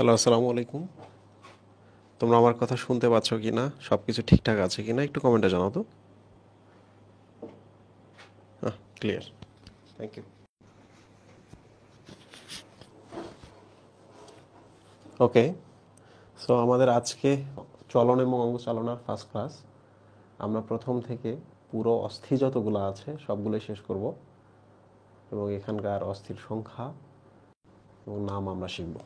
Hello, আসসালামু আলাইকুম। তোমরা আমার কথা শুনতে পাচ্ছ কিনা, সব কিছু ঠিকঠাক আছে কিনা একটু কমেন্টে জানাও তো। হ্যাঁ, clear, thank you. Okay, so আমাদের আজকে চলন এবং অঙ্গ চালনার ফার্স্ট ক্লাস। আমরা প্রথম থেকে পুরো অস্থি যতগুলো আছে সবগুলোই শেষ করব এবং এখানকার অস্থির সংখ্যা এবং নাম আমরা শিখব।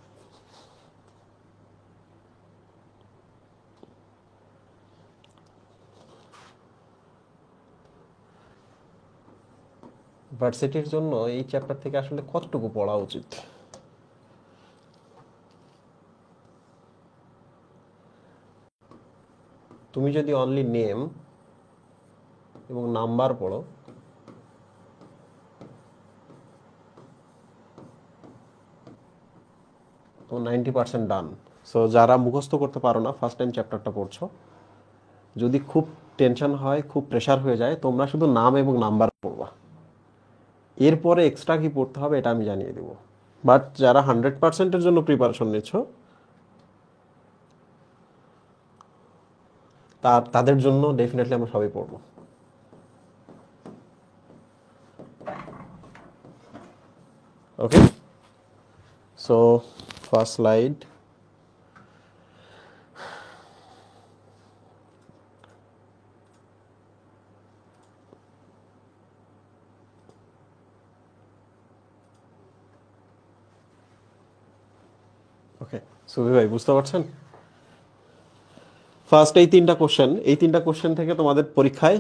ভার্সিটির জন্য এই চ্যাপ্টার থেকে আসলে কতটুকু পড়া উচিত? তুমি যদি অনলি নেম এবং নাম্বার পড়ো তো 90% ডান। সো যারা মুখস্থ করতে পারো না, ফার্স্ট টাইম চ্যাপ্টারটা পড়ছো, যদি খুব টেনশন হয়, খুব প্রেশার হয়ে যায়, তোমরা শুধু নাম এবং নাম্বার পড়বা। এরপরে এক্সট্রা কি পড়তে হবে এটা আমি জানিয়ে দেবো। বাট যারা 100%-এর জন্য প্রিপারেশন নিচ্ছ তাদের জন্য ডেফিনেটলি আমরা সবাই পড়বো। ওকে, সো ফার্স্ট স্লাইড। ওকে, সুবি ভাই বুঝতে পারছেন? ফার্স্ট এই তিনটা কোশ্চেন থেকে তোমাদের পরীক্ষায়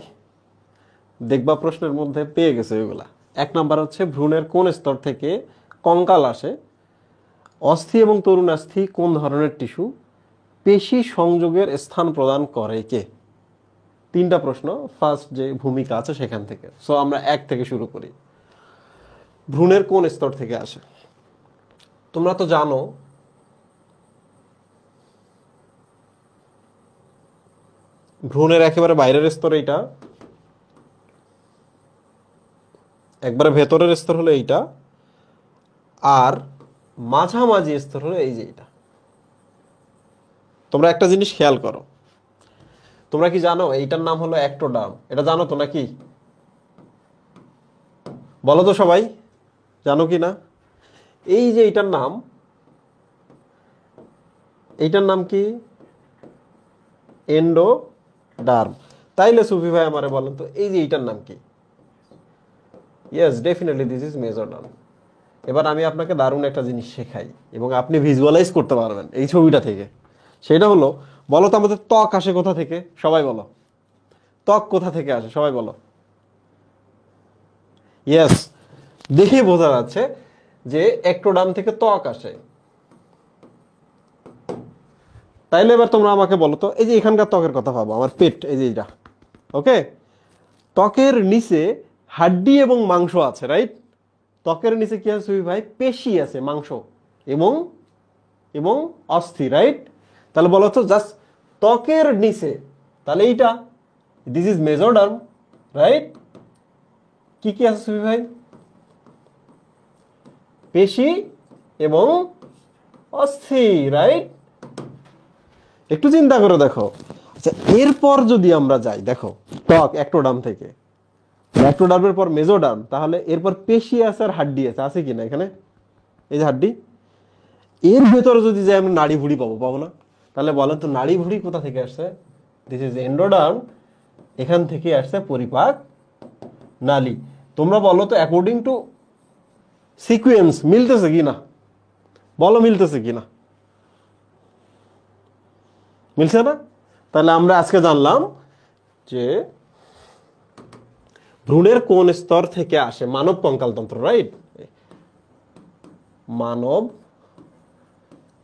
দেখবা প্রশ্নের মধ্যে পেয়ে গেছে এগুলা। এক নাম্বার হচ্ছে ভ্রূণের কোন স্তর থেকে কঙ্কাল আসে, অস্থি এবং তরুণাস্থি কোন ধরনের টিস্যু, পেশি সংযোগের স্থান প্রদান করে কে? তিনটা প্রশ্ন, ফার্স্ট যে ভূমিকা আছে সেখান থেকে। সো আমরা এক থেকে শুরু করি। ভ্রূণের কোন স্তর থেকে আসে? তোমরা তো জানো ভ্রূণের একেবারে বাইরের স্তর এইটা, একবারে ভেতরের স্তর হলো এইটা, আর মাঝামাঝি স্তর হলো এই যে এটা। তোমরা একটা জিনিস খেয়াল করো, তোমরা কি জানো এইটার নাম হলো অ্যাক্টোডার্ম? এটা জানো তো নাকি? বলো তো সবাই, জানো কি না? এই যে এইটার নাম কি? এন্ডোডার্ম। তাইলে সুফি ভাই আমারে বলেন তো, এই যে এইটার নাম কি? Yes, definitely this is mesoderm. এবার আমি আপনাকে দারুণ একটা জিনিস শেখাই এবং আপনি ভিজুয়ালাইজ করতে পারবেন এই ছবিটা থেকে। সেটা হলো, বলো তো আমাদের ত্বক আসে কোথা থেকে? সবাই বলো, ত্বক কোথা থেকে আসে? সবাই বলো। ইয়েস, দেখে বোঝা যাচ্ছে যে অ্যাক্টোডার্ম থেকে ত্বক আসে। তাইলে এবার তোমরা আমাকে বলো তো, এই যে এখানকার ত্বকের কথা ভাবো, আমার পেট, এই যে এটা। ওকে, ত্বকের নিচে হাড্ডি এবং মাংস আছে, রাইট? ত্বকের নিচে কি আছে ভাই? পেশি আছে, মাংস এবং এবং অস্থি, রাইট? তাহলে বলো তো, জাস্ট ত্বকের নিচে, তাহলে এইটা, দিস ইজ মেসোডার্ম, রাইট? কি কি আছে সুবি ভাই? পেশি এবং অস্থি, রাইট? একটু চিন্তা করে দেখো। আচ্ছা, এরপর যদি আমরা যাই, দেখো ত্বক অ্যাক্টোডার্ম থেকে, অ্যাক্টোডার্মের পর মেসোডার্ম, তাহলে এরপর পেশি আছে আর হাড্ডি আছে কি না? এখানে এই যে হাড্ডি, এর ভেতরে যদি যাই আমরা নাড়ি ভুঁড়ি পাবো না? তাহলে বলেন তো, নাড়ি ভুঁড়ি কোথা থেকে আসছে? দিস ইজ এন্ডোডার্ম, এখান থেকে আসছে পরিপাক নালী। তোমরা বলো তো, অ্যাকর্ডিং টু সিকুয়েন্স মিলতেছে কিনা? বলো মিলতেছে কিনা? মিলছে না? তাহলে আমরা আজকে জানলাম যে ভ্রূণের কোন স্তর থেকে আসে মানব কঙ্কালতন্ত্র, রাইট? মানব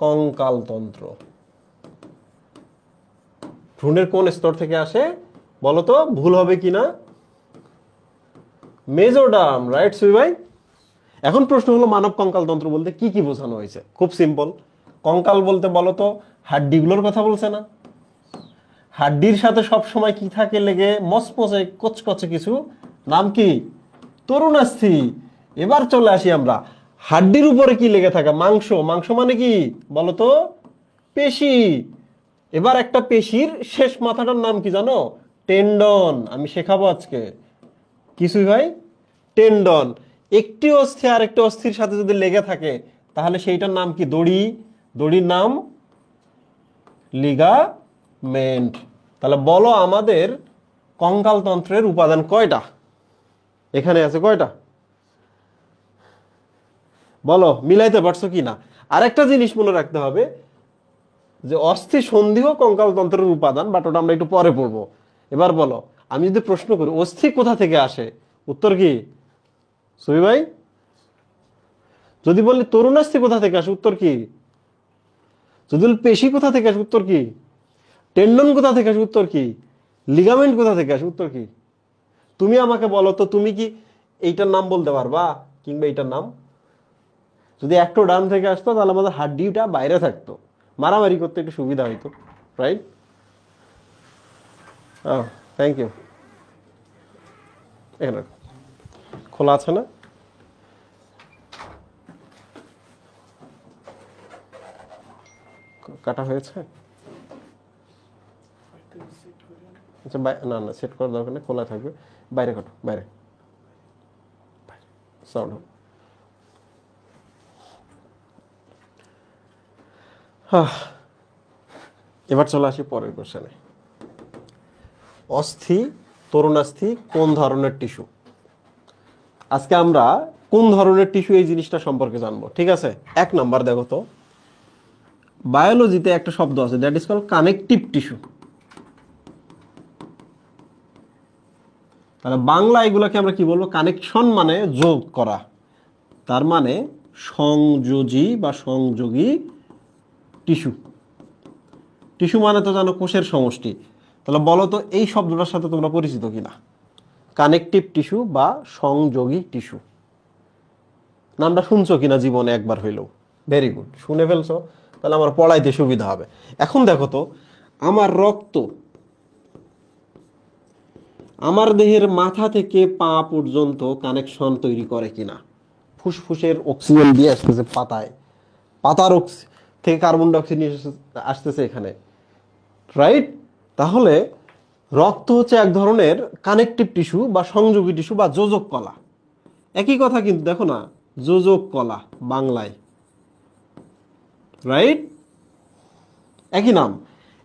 কঙ্কালতন্ত্র ভ্রূণের কোন স্তর থেকে আসে বলো তো, ভুল হবে কিনা? মেসোডার্ম, রাইট সুই ভাই? এখন প্রশ্ন হলো, মানব কঙ্কালতন্ত্র বলতে কি কি বোঝানো হয়েছে? খুব সিম্পল। কঙ্কাল বলতে বলো তো হাড্ডিগুলোর কথা বলছে না? হাড্ডির সাথে সব সময় কি থাকে লেগে? মচমচে কচকচে কিছু, নাম কি? তরুণাস্থি। এবার চলে আসি আমরা, হাড্ডির উপরে কি লেগে থাকে? মাংস। মাংস মানে কি বলতো? পেশি। এবার একটা পেশির শেষ মাথাটার নাম কি জানো? টেন্ডন। আমি শেখাবো আজকে। কিছুই ভাই, টেন্ডন। একটি অস্থি আর একটি অস্থির সাথে যদি লেগে থাকে তাহলে সেইটার নাম কি? দড়ি। দড়ির নাম লিগামেন্ট। তাহলে বলো আমাদের কঙ্কাল তন্ত্রের উপাদান কয়টা? এখানে আছে কয়টা? বলো, মিলাইতে পারছো কিনা? আরেকটা জিনিস মনে রাখতে হবে যে অস্থি সন্ধিও কঙ্কাল তন্ত্রের উপাদান, বাট ওটা আমরা একটু পরে পড়বো। এবার বলো, আমি যদি প্রশ্ন করি অস্থি কোথা থেকে আসে, উত্তর কি সুবি ভাই? যদি বলি তরুণাস্থি কোথা থেকে আসে, উত্তর কি? যদি বলি পেশি কোথা থেকে আসে, উত্তর কি? টেন্ডন কোথা থেকে আসে, উত্তর কি? লিগামেন্ট কোথা থেকে আসে, উত্তর কি? তুমি আমাকে বলো তো, তুমি কি এইটার নাম বলতে পারবা? কিংবা এইটার নাম যদি একটু ডান থেকে আসতো তাহলে আমাদের হাড্ডিটা বাইরে থাকতো, মারামারি করতে একটু সুবিধা হইতো, রাইট? Thank you. এখানে খোলা আছে না? কাটা হয়েছে? আচ্ছা, না না, সেট করার দরকার নেই, খোলা থাকবে। বাইরে কাটো, বাইরে সাউন্ড হবে। এবার চলে আসি পরের কোশ্চেনে। অস্থি, তরুণাস্থি কোন ধরনের টিস্যু? আজকে আমরা কোন ধরনের টিস্যু এই জিনিসটা সম্পর্কে জানবো, ঠিক আছে? 1 নাম্বার দেখো তো, বায়োলজিতে একটা শব্দ আছে, that is called connective tissue. তাহলে বাংলা এগুলোকে আমরা কি বলবো? কানেকশন মানে যোগ করা, তার মানে সংযোজী বা সংযোগী টিস্যু। টিস্যু মানে তো জানো কোষের সমষ্টি। তাহলে বলো তো এই শব্দটার সাথে তোমরা পরিচিত কিনা? কানেকটিভ টিস্যু বা সংযোগী টিস্যু, নামটা শুনছো কিনা জীবনে একবার হইলেও? ভেরি গুড, শুনে ফেলছো, তাহলে আমার পড়াইতে সুবিধা হবে। এখন দেখো তো, আমার রক্ত আমার দেহের মাথা থেকে পা পর্যন্ত কানেকশন তৈরি করে কিনা? ফুসফুসের অক্সিজেন দিয়ে আসতেছে পাতায়, পাতার থেকে কার্বন ডাইঅক্সাইড নিয়ে আসতেছে এখানে, রাইট? তাহলে রক্ত হচ্ছে এক ধরনের কানেকটিভ টিস্যু বা সংযোগী টিস্যু বা যোজক কলা। একই কথা কিন্তু, দেখো না, যোজক কলা বাংলায়, রাইট? একই নাম।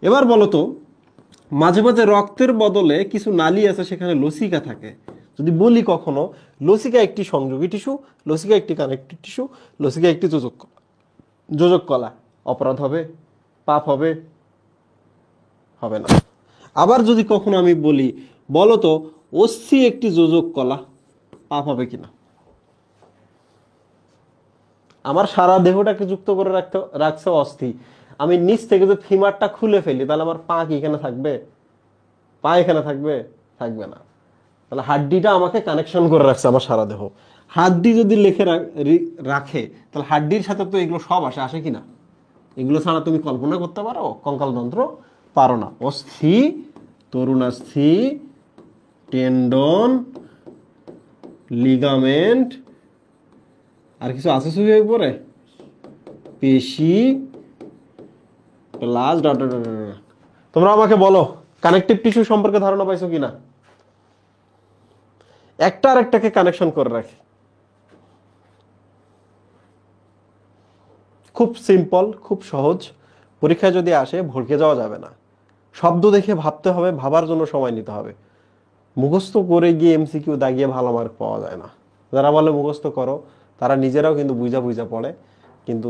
এবার বলো তো, মাঝে মাঝে রক্তের বদলে কিছু নালী আছে, সেখানে লসিকা থাকে। যদি বলি কখনো লসিকা একটি সংযোগী টিস্যু, লসিকা একটি কানেকটিভ টিস্যু, লসিকা একটি যোজক কলা, যোজক কলা, অপরাধ হবে? পাপ হবে? হবে না। আবার যদি কখনো আমি বলি, বলো তো অস্থি একটি যোজক কলা, পাপ হবে কিনা? আমার সারা দেহটাকে যুক্ত করে রাখছে অস্থি। আমি নিচ থেকে যদি ফিমারটা খুলে ফেলি তাহলে আমার পা কি এখানে থাকবে? পা এখানে থাকবে? থাকবে না। তাহলে হাড্ডিটা আমাকে কানেকশন করে রাখছে আমার সারা দেহ। হাড্ডি যদি রাখে তাহলে হাড্ডির সাথে তো এগুলো সব আসে, আসে কিনা? এগুলো ছাড়া তুমি কল্পনা করতে পারো কঙ্কালতন্ত্র? পারো না। অস্থি, তরুণাস্থি, টেন্ডন, লিগামেন্ট, আর কিছু আছে সুবি পরে, পেশি, plus dot dot dot dot. তোমরা আমাকে বলো কানেকটিভ টিস্যু সম্পর্কে ধারণা পাইছো কিনা? একটা আর একটাকে কানেকশন করে রাখে। খুব সিম্পল, খুব সহজ। পরীক্ষায় যদি আসে ভড়কে যাওয়া যাবে না। শব্দ দেখে ভাবতে হবে, ভাবার জন্য সময় নিতে হবে। মুখস্থ করে গিয়ে এমসিকিউ দাগিয়ে ভালো মার্ক পাওয়া যায় না। যারা বলে মুখস্থ করো তারা নিজেরাও কিন্তু বুঝা বুঝা পড়ে, কিন্তু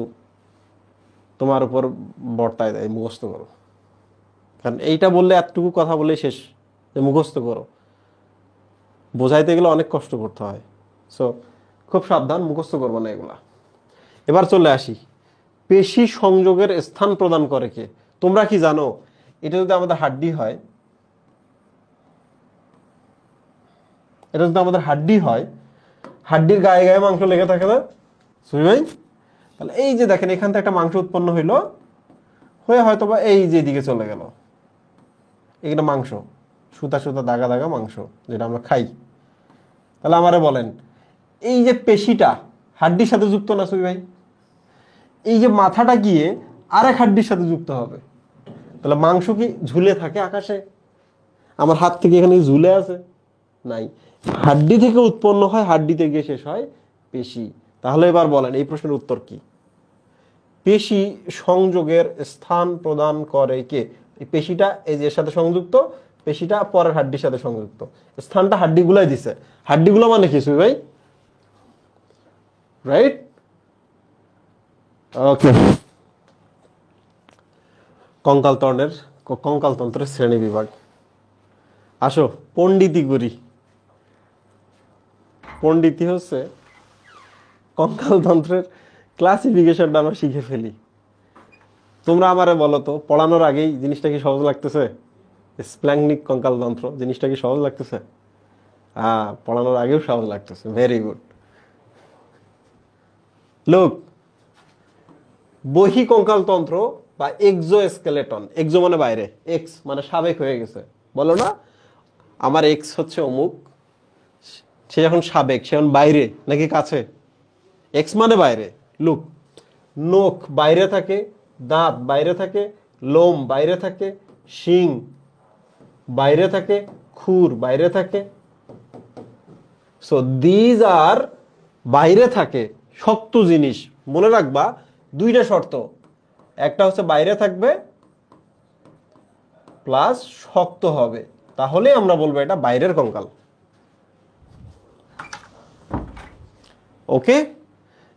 তোমার উপর বর্তায় দেয় মুখস্থ করো। কারণ এইটা বললে এতটুকু কথা বলে শেষ, যে মুখস্থ করো। বোঝাইতে গেলে অনেক কষ্ট করতে হয়। সো খুব সাবধান, মুখস্থ করবো না এগুলা। এবার চলে আসি, পেশি সংযোগের স্থান প্রদান করে কে? তোমরা কি জানো এটা যদি আমাদের হাড্ডি হয়, এটা যদি আমাদের হাড্ডি হয়, হাড্ডির গায়ে গায়ে মাংস লেগে থাকে না সুবি ভাই? তাহলে এই যে দেখেন এখান থেকে একটা মাংস উৎপন্ন হইলো, হয়ে হয়তো বা এই যে দিকে চলে গেল, এইটা মাংস, সুতা সুতা দাগা দাগা মাংস, যেটা আমরা খাই। তাহলে আমারে বলেন, এই যে পেশিটা, হাড্ডির সাথে যুক্ত না সুবি ভাই? এই যে মাথাটা গিয়ে আরেক হাড্ডির সাথে যুক্ত হবে, তাহলে মাংস কি ঝুলে থাকে আকাশে? আমার হাত থেকে এখানে ঝুলে আছে? নাই, হাড্ডি থেকে উৎপন্ন হয়, হাড্ডিতে গিয়ে শেষ হয় পেশি। তাহলে এবার বলেন এই প্রশ্নের উত্তর কি? পেশি সংযোগের স্থান প্রদান করে কে? এই পেশিটা এই যে এর সাথে সংযুক্ত, পেশিটা পরের হাড্ডির সাথে সংযুক্ত, স্থানটা হাড্ডিগুলাই দিছে। হাড্ডিগুলো মানে কি সুবি ভাই? রাইট, ওকে। কঙ্কালতন্ত্রের শ্রেণী বিভাগ। আসো পণ্ডিতি করি। পণ্ডিতি হচ্ছে কঙ্কালতন্ত্রের ক্লাসিফিকেশনটা আমরা শিখে ফেলি। তোমরা আমারে বলো তো, পড়ানোর আগেই জিনিসটা কি সহজ লাগতেছে? স্প্ল্যাঙ্কনিক কঙ্কালতন্ত্র জিনিসটা কি সহজ লাগতেছে? হ্যাঁ, পড়ানোর আগেও সহজ লাগতেছে। Very good. লোক, বহি কঙ্কালতন্ত্র বা এক্সোস্কেলেটন, এক্সো মানে বাইরে, এক্স মানে সাবেক হয়ে গেছে। বলো না আমার এক্স হচ্ছে অমুক, সে যখন সাবেক, সে এখন বাইরে নাকি কাছে? এক্স মানে বাইরে। লুক, নখ বাইরে থাকে, দাঁত বাইরে থাকে, লোম বাইরে থাকে, শিং বাইরে থাকে, খুর বাইরে থাকে। সো দিজ আর বাইরে থাকে শক্ত জিনিস। মনে রাখবা দুইটা শর্ত, একটা হচ্ছে বাইরে থাকবে প্লাস শক্ত হবে, তাহলে আমরা বলবো এটা বাইরের কঙ্কাল। ওকে,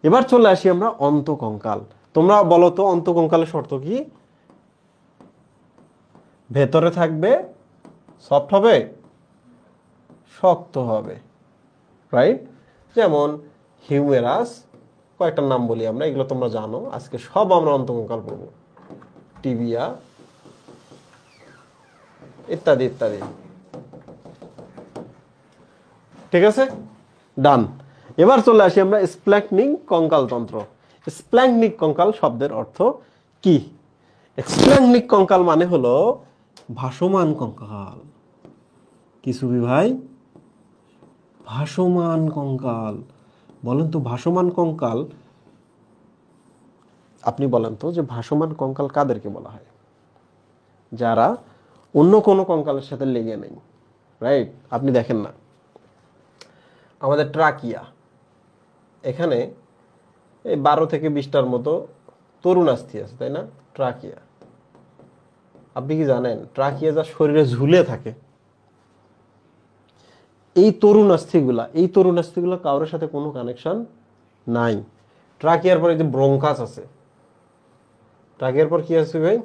এবার চলে আসি আমরা অন্তকঙ্কাল। তোমরা বলো তো অন্তকঙ্কালের শর্ত কি? ভেতরে থাকবে, সফট হবে, শক্ত হবে, রাইট? যেমন হিউমেরাস, কয়েকটা নাম বলি আমরা, এগুলো তোমরা জানো, আজকে সব আমরা অন্তকঙ্কাল পড়ব। টিবিয়া ইত্যাদি ইত্যাদি। ঠিক আছে, ডান। এবার চলে আসি আমরা স্প্ল্যাঙ্কনিক কঙ্কালতন্ত্র। স্প্ল্যাঙ্কনিক কঙ্কাল শব্দের অর্থ কি? স্প্ল্যাঙ্কনিক কঙ্কাল মানে হলো ভাসমান কঙ্কাল। কি সুবি ভাই? ভাসমান কঙ্কাল। বলেন তো ভাসমান কঙ্কাল, আপনি বলেন তো যে ভাসমান কঙ্কাল কাদেরকে বলা হয়? যারা অন্য কোনো কঙ্কালের সাথে লেগে নেই, রাইট? আপনি দেখেন না আমাদের ট্রাকিয়া, এখানে এই 12 থেকে 20টার মতো তরুণাস্থি আছে, তাই না? ট্রাকিয়া। আপনি কি জানেন ট্রাকিয়া যা শরীরে ঝুলে থাকে, এই তরুণাস্থিগুলা কারোর সাথে কোনো কানেকশন নাই। ট্রাকিয়ার পরে যে ব্রঙ্কাস আছে, ট্রাকিয়ার পর কি আছে ভাই?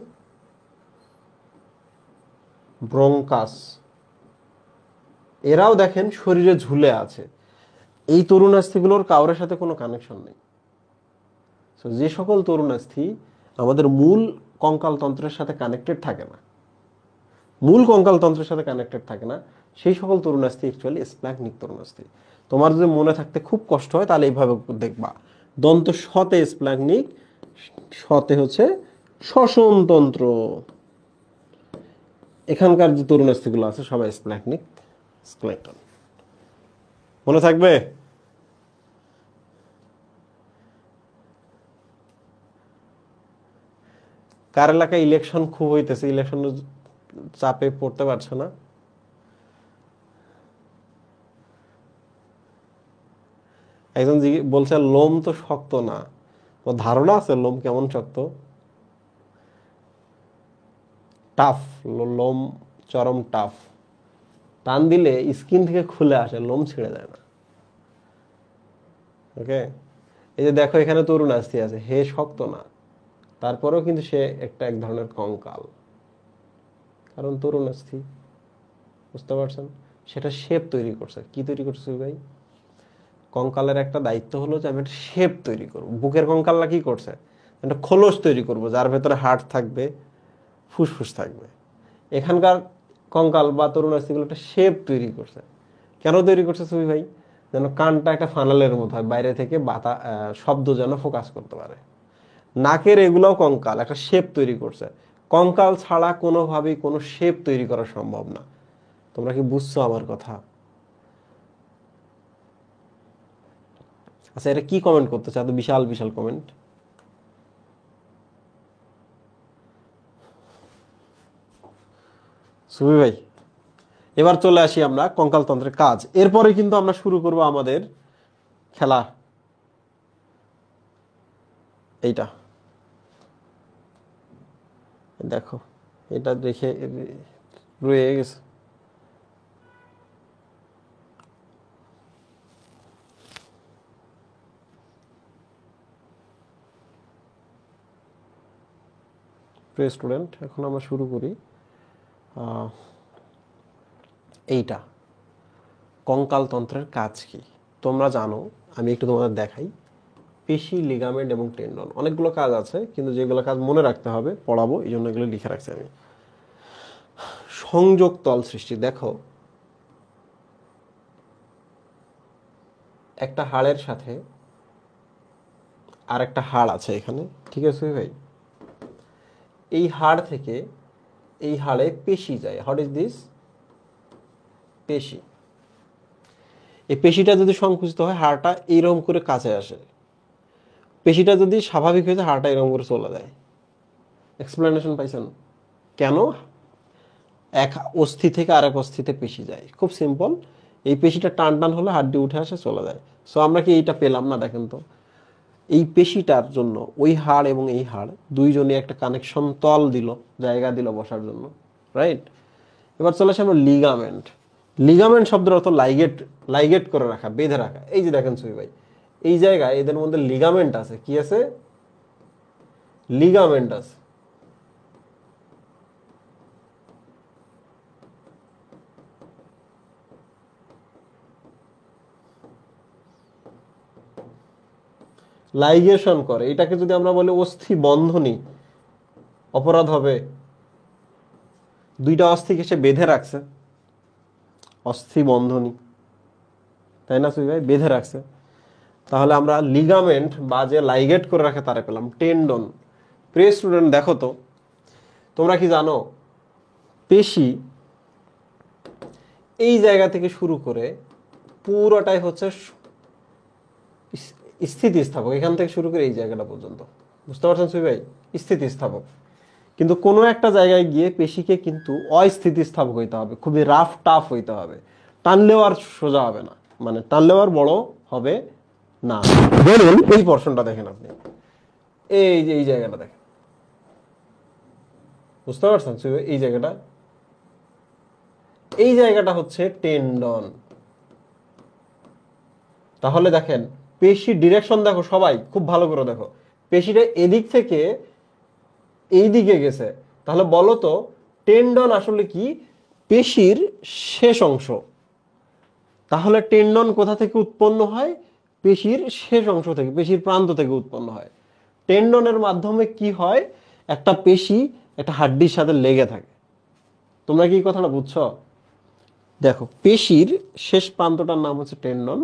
ব্রঙ্কাস। এরাও দেখেন শরীরে ঝুলে আছে। এই তরুণাস্থিগুলোর কারোর সাথে কোনো কানেকশন নেই। যে সকল তরুণাস্থি আমাদের মূল কঙ্কালতন্ত্রের সাথে কানেক্টেড থাকে না, সেই সকল তরুণাস্থি অ্যাকচুয়ালি স্প্ল্যাঙ্কনিক তরুণাস্থি। তোমার যদি মনে থাকতে খুব কষ্ট হয় তাহলে এইভাবে দেখবা, দন্ত শতে স্প্ল্যাঙ্কনিক, শতে হচ্ছে শ্বসনতন্ত্র। এখানকার যে তরুণাস্থিগুলো আছে সবাই স্প্ল্যাঙ্কনিক স্কেলেটন। মনে থাকবে? কার এলাকায় ইলেকশন খুব হইতেছে, ইলেকশনের চাপে পড়তে পারছে না? একজন বলছে লোম তো শক্ত না, ও ধারণা আছে লোম কেমন শক্ত? টাফ, লোম চরম টাফ, টান দিলে স্কিন থেকে খুলে আসে, লোম ছিঁড়ে যায় না। ওকে, এই যে দেখো এখানে তরুণাস্থি আছে, হে শক্ত না, তারপরেও কিন্তু সে এক ধরনের কঙ্কাল, কারণ তরুণাস্থি। বুঝতে পারছেন? সেটা শেপ তৈরি করছে। কি তৈরি করছে ভাই? কঙ্কালের একটা দায়িত্ব হলো যে আমি একটা শেপ তৈরি করবো। বুকের কঙ্কালরা কি করছে? একটা খোলস তৈরি করবো যার ভেতরে হার্ট থাকবে, ফুসফুস থাকবে। এখানকার কঙ্কাল বা তরুণাস্থিগুলো একটা শেপ তৈরি করছে। কেন তৈরি করছে সুবি ভাই? যেন কানটা একটা ফানালের মতো হয়, বাইরে থেকে শব্দ যেন ফোকাস করতে পারে। নাকের এগুলোও কঙ্কাল, একটা শেপ তৈরি করছে। কঙ্কাল ছাড়া কোনোভাবেই কোনো শেপ তৈরি করা সম্ভব না। তোমরা কি বুঝছো আমার কথা? আচ্ছা, এটা কি কমেন্ট করতেছে, এত বিশাল বিশাল কমেন্ট? সুবি ভাই, এবার চলে আসি আমরা কঙ্কালতন্ত্রের কাজ। এরপরে কিন্তু আমরা শুরু করব আমাদের খেলা। এইটা দেখো, এটা দেখে রয়ে গেছে। প্রিয় স্টুডেন্ট, এখন আমরা শুরু করি এইটা, কঙ্কালতন্ত্রের কাজ কি তোমরা জানো, আমি একটু তোমাদের দেখাই। পেশি, লিগামেন্ট এবং টেন্ডন, অনেকগুলো কাজ আছে, কিন্তু যেগুলো কাজ মনে রাখতে হবে, পড়াবো, এই জন্য এগুলো লিখে রাখছি আমি। সংযোগ তল সৃষ্টি, দেখো একটা হাড়ের সাথে আর একটা হাড় আছে এখানে, ঠিক আছে ভাই? এই হাড় থেকে এই হাড়ে পেশি যায়। What is this? পেশি। এই পেশিটা যদি সংকুচিত হয়, হাড়টা এইরকম করে কাছে আসে। পেশিটা যদি স্বাভাবিক হয়ে যায়, হাড়টা এরকম করে চলে যায়। এক্সপ্লেনেশন পাইছেন কেন এক অস্থি থেকে আরেক অস্থিতে পেশি যায়? খুব সিম্পল, এই পেশিটা টান টান হলে হাড্ডি উঠে আসে, চলে যায়। সো আমরা কি এইটা পেলাম না? দেখেন তো, এই পেশিটার জন্য ওই হাড় এবং এই হাড় দুইজনে একটা কানেকশন তল দিল, জায়গা দিল বসার জন্য, রাইট? এবার চলে আসে আমরা লিগামেন্ট। লিগামেন্ট শব্দের অর্থ লাইগেট, লাইগেট করে রাখা, বেঁধে রাখা। এই যে দেখেন সুই ভাই, এই জায়গায় এদের মধ্যে লিগামেন্ট আছে। কি আছে? লিগামেন্ট আছে। লাইগেশন করে। এটাকে যদি আমরা বলি অস্থি বন্ধনী, অপরাধ হবে। দুইটা অস্থিকে সে বেঁধে রাখছে, অস্থি বন্ধনী, তাই না সুই ভাই? বেঁধে রাখছে। তাহলে আমরা লিগামেন্ট বা যে লাইগেট করে রাখে তারে পেলাম। টেন্ডন, প্রিয় স্টুডেন্ট দেখো তো, তোমরা কি জানো পেশি এই জায়গা থেকে শুরু করে পুরোটাই হচ্ছে স্থিতিস্থাপক, এখান থেকে শুরু করে এই জায়গাটা পর্যন্ত, বুঝতে পারছেন সুই ভাই? স্থিতিস্থাপক। কিন্তু কোনো একটা জায়গায় গিয়ে পেশিকে কিন্তু অস্থিতিস্থাপক হইতে হবে, খুবই রাফ টাফ হইতে হবে, টানলেও আর সোজা হবে না, মানে টানলেও আর বড় হবে না। ধরুন এই পোরশনটা দেখেন আপনি, এই যে এই জায়গাটা দেখেন, বুঝতে পারছেন সুই ভাই? এই জায়গাটা, এই জায়গাটা হচ্ছে টেন্ডন। তাহলে দেখেন পেশির ডিরেকশন দেখো, সবাই খুব ভালো করে দেখো, পেশিটা এদিক থেকে এই দিকে গেছে। তাহলে বলো তো টেন্ডন আসলে কি? পেশির শেষ অংশ। তাহলে টেন্ডন কোথা থেকে উৎপন্ন হয়? পেশির শেষ অংশ থেকে, পেশির প্রান্ত থেকে উৎপন্ন হয়। টেন্ডনের মাধ্যমে কি হয়? একটা পেশি একটা হাড্ডির সাথে লেগে থাকে। তোমরা কি কথাটা বুঝছো? দেখো, পেশির শেষ প্রান্তটার নাম হচ্ছে টেন্ডন।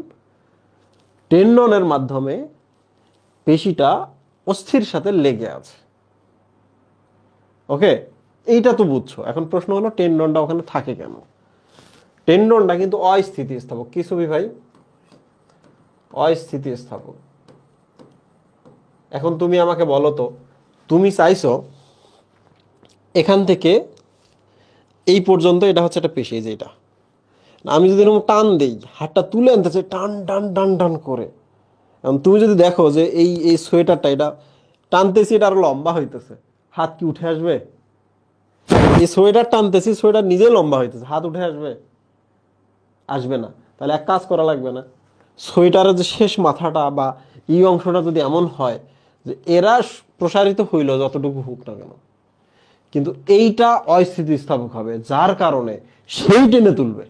টেন্ডনের মাধ্যমে পেশিটা অস্থির সাথে লেগে আছে। ওকে, এইটা তো বুঝছো। এখন প্রশ্ন হলো টেন্ডনটা ওখানে থাকে কেন? টেন্ডনটা কিন্তু অস্থিতিস্থাপক। কি ছবি ভাই? অস্থিতিস্থাপক। এখন তুমি আমাকে বলো তো, তুমি চাইছো এখান থেকে এই পর্যন্ত, এটা হচ্ছে একটা পেশি, যে এটা আমি যদি এরকম টান দেই, হাতটা তুলে আনতে চাই, টান টান টান টান করে, এখন তুমি যদি দেখো যে এই এই সোয়েটারটা, এটা টানতেছি, এটা আরো লম্বা হইতেছে, হাত কি উঠে আসবে? এই সোয়েটার টানতেছি, সোয়েটার নিজে লম্বা হইতেছে, হাত উঠে আসবে? আসবে না। তাহলে এক কাজ করা লাগবে না? সোয়েটারের যে শেষ মাথাটা বা এই অংশটা যদি এমন হয় যে এরা প্রসারিত হইল যতটুকু হোক না কেন, কিন্তু এইটা অস্থিতিস্থাপক হবে, যার কারণে সেই টেনে তুলবে।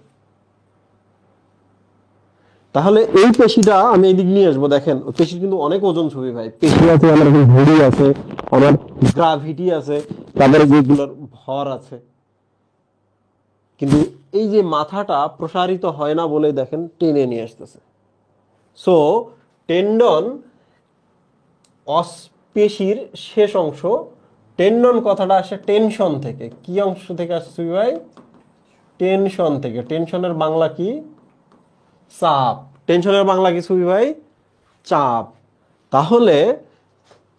তাহলে এই পেশিটা আমি এইদিক নিয়ে আসবো। দেখেন পেশির কিন্তু অনেক ওজন ছবি ভাই, পেশি আছে, আমার ভরি আছে, আমার গ্রাভিটি আছে, তাদের যেগুলোর ভর আছে, কিন্তু এই যে মাথাটা প্রসারিত হয় না বলে দেখেন টেনে নিয়ে আসতেছে। সো টেন্ডন পেশির শেষ অংশ। টেন্ডন কথাটা আসে টেনশন থেকে। কি অংশ থেকে আসছে ভাই? টেনশন থেকে। টেনশনের বাংলা কি? চাপ। টেনশনের বাংলা কি সুবি ভাই? চাপ, তাহলে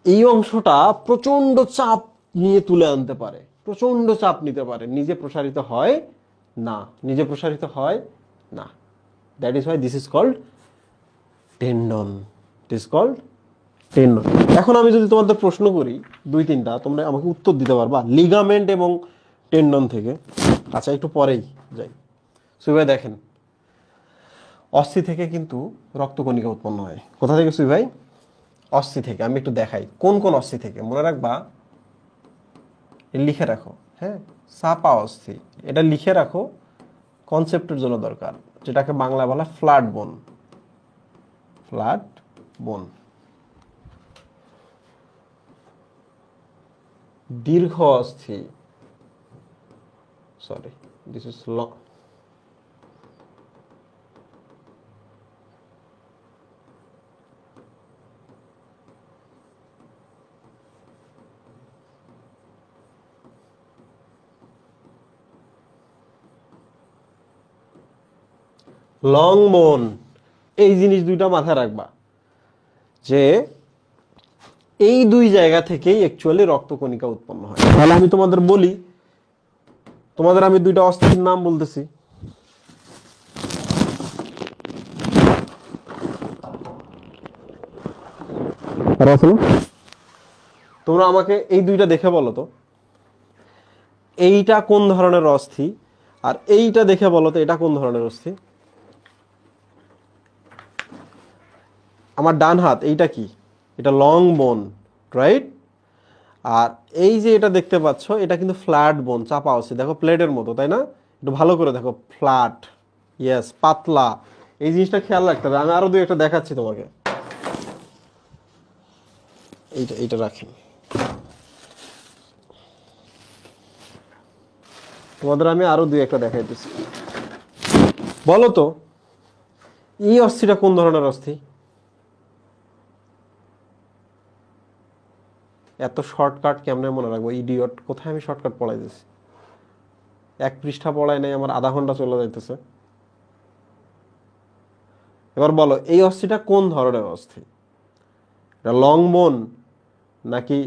এই অংশটা প্রচন্ড চাপ নিয়ে তুলে আনতে পারে, প্রচন্ড চাপ নিতে পারে, নিজে প্রসারিত হয় না, নিজে প্রসারিত হয় না। That is why this is called tendon, this called tendon. এখন আমি যদি তোমাদের প্রশ্ন করি 2-3টা, তোমরা আমাকে উত্তর দিতে পারবা লিগামেন্ট এবং টেন্ডন থেকে? আচ্ছা, একটু পরেই যাই। সুই দেখেন, অস্থি থেকে কিন্তু রক্তকণিকা উৎপন্ন হয়। কোথা থেকে সুই ভাই? অস্থি থেকে। আমি একটু দেখাই কোন কোন অস্থি থেকে, মনে রাখবা, লিখে রাখো। হ্যাঁ, চাপা অস্থি, এটা লিখে রাখো, কনসেপ্টের জন্য দরকার, যেটাকে বাংলা বলা ফ্ল্যাট বোন। ফ্ল্যাট বোন। দীর্ঘ অস্থি, সরি দিস ইজ লং বোন। এই জিনিস দুইটা মাথায় রাখবা যে এই দুই জায়গা থেকেই অ্যাকচুয়ালি রক্তকণিকা উৎপন্ন হয়। তাহলে আমি তোমাদের বলি, তোমাদের আমি দুইটা অস্থির নাম বলতেছি। তোমরা আমাকে এই দুইটা দেখে বলো তো, এইটা কোন ধরনের অস্থি, আর এইটা দেখে বলো তো এটা কোন ধরনের অস্থি। আমার ডান হাত এইটা কি? এটা লং বোন, রাইট? আর এই যে এটা দেখতে পাচ্ছ, এটা কিন্তু ফ্ল্যাট বোন, চাপা অস্থি। দেখো প্লেটের মতো, তাই না? একটু ভালো করে দেখো, ফ্ল্যাট, ইয়েস, পাতলা। এই জিনিসটা খেয়াল রাখতে হবে। আমি আরো দুই একটা দেখাচ্ছি তোমাকে। এইটা এইটা রাখেন, তোমাদের আমি আরো দুই একটা দেখাইতেছি। বলো তো এই অস্থিটা কোন ধরনের অস্থি? এত শর্টকাট কেমনে মনে রাখবো? ইডিয়ট, কোথায় আমি শর্টকাট পড়াই দিছি? 1 পৃষ্ঠা পড়াই নাই, আমার আধা ঘন্টা চলে যাইতেছে। এবার বলো এই অস্থিটা কোন ধরনের অস্থি? এটা লং বোন নাকি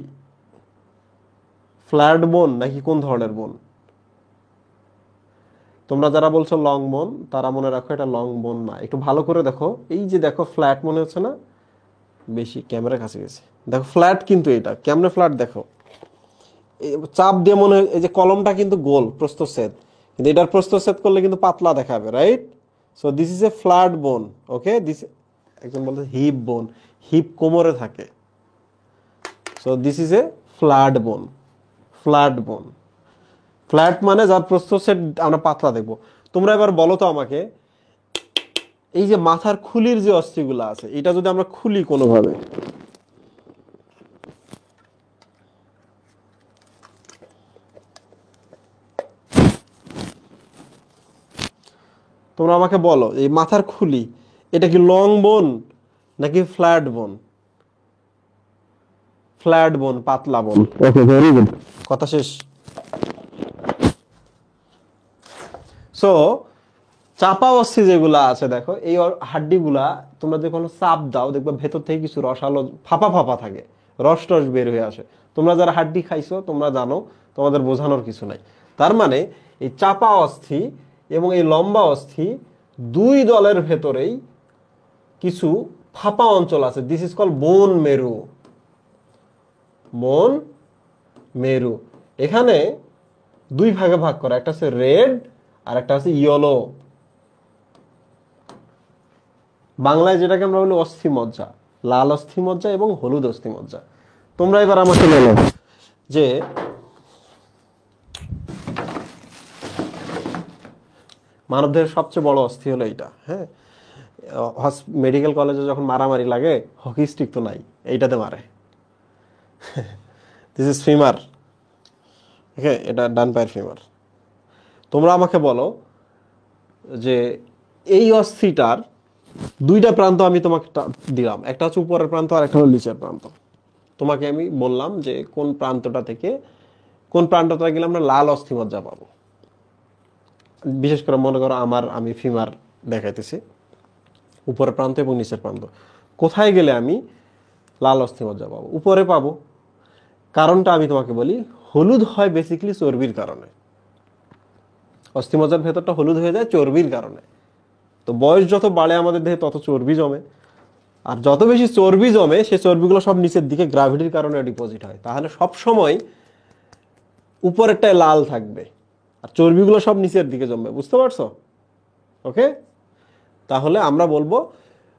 ফ্ল্যাট বোন নাকি কোন ধরনের বোন? তোমরা যারা বলছো লং বোন, তারা মনে রাখো এটা লং বোন না। একটু ভালো করে দেখো, এই যে দেখো ফ্ল্যাট মনে হচ্ছে না? বেশি ক্যামেরা কাছে গেছে, দেখো ফ্ল্যাট, কিন্তু এটা কেমনে ফ্ল্যাট দেখো, চাপ দিয়ে মনে হয়। এই যে কলমটা কিন্তু গোল প্রস্থচ্ছেদ, কিন্তু এটার প্রস্থচ্ছেদ করলে কিন্তু পাতলা দেখাবে, right? So this is a flat বোন। ওকে, দিস, একজন বলতে হিপ বোন, হিপ কোমরে থাকে। So this is a flat বোন। ফ্ল্যাট বোন, ফ্ল্যাট মানে যার প্রস্থচ্ছেদ আমরা পাতলা দেখবো। তোমরা এবার বলো তো আমাকে, এই যে মাথার খুলির যে অস্থিগুলো আছে, এটা যদি আমরা খুলি কোনোভাবে, তোমরা আমাকে বলো এই মাথার খুলি এটা কি লং বোন নাকি ফ্ল্যাট বোন? ফ্ল্যাট বোন, পাতলা বোন। ওকে, ভেরি গুড, কথা শেষ। সো চাপা অস্থি যেগুলা আছে, দেখো এই হাড্ডিগুলা তোমরা যে কোনো চাপ দাও, দেখবে ভেতর থেকে কিছু রসালো ফাঁপা ফাঁপা থাকে, রস টস বের হয়ে আসে। তোমরা যারা হাড্ডি খাইছো তোমরা জানো, তোমাদের বোঝানোর কিছু নাই। তার মানে এই চাপা অস্থি এবং এই লম্বা অস্থি দুই দলের ভেতরেই কিছু ফাঁপা অঞ্চল আছে। দিস ইজ কল বোন মেরু। বোন মেরু। এখানে দুই ভাগে ভাগ করা, একটা হচ্ছে রেড আর একটা হচ্ছে ইয়েলো। বাংলায় যেটাকে আমরা বলি অস্থি মজ্জা, লাল অস্থি মজ্জা এবং হলুদ অস্থি মজ্জা। তোমরা এবার আমাকে বলো যে মানবদেহের সবচেয়ে বড় অস্থি হলো এইটা। হ্যাঁ, মেডিকেল কলেজে যখন মারামারি লাগে, হকি স্টিক তো নাই, এইটাতে মারে। This is femur. ওকে, এটা ডান পায়ের ফিমার। তোমরা আমাকে বলো যে এই অস্থিটার দুইটা প্রান্ত আমি তোমাকে দিলাম, একটা হচ্ছে উপরের প্রান্ত আর একটা হলো নিচের প্রান্ত। তোমাকে আমি বললাম যে কোন প্রান্তটা থেকে কোন প্রান্তটা গেলে আমরা লাল অস্থিমজ্জা পাবো। বিশেষ করে মনে করো আমি ফিমার দেখাইতেছি, উপরের প্রান্ত এবং নিচের প্রান্ত। কোথায় গেলে আমি লাল অস্থিমজ্জা পাবো? উপরে পাবো। কারণটা আমি তোমাকে বলি, হলুদ হয় বেসিক্যালি চর্বির কারণে। অস্থিমজ্জার ভেতরটা হলুদ হয়ে যায় চর্বির কারণে। তো বয়স যত বাড়ে আমাদের দেহে তত চর্বি জমে, আর যত বেশি চর্বি জমে সে চর্বিগুলো সব নিচের দিকে গ্র্যাভিটির কারণে ডিপোজিট হয়। তাহলে সব সময় উপরেরটায় লাল থাকবে আর চর্বিগুলো সব নিচের দিকে জমবে। বুঝতে পারছো? ওকে, তাহলে আমরা বলবো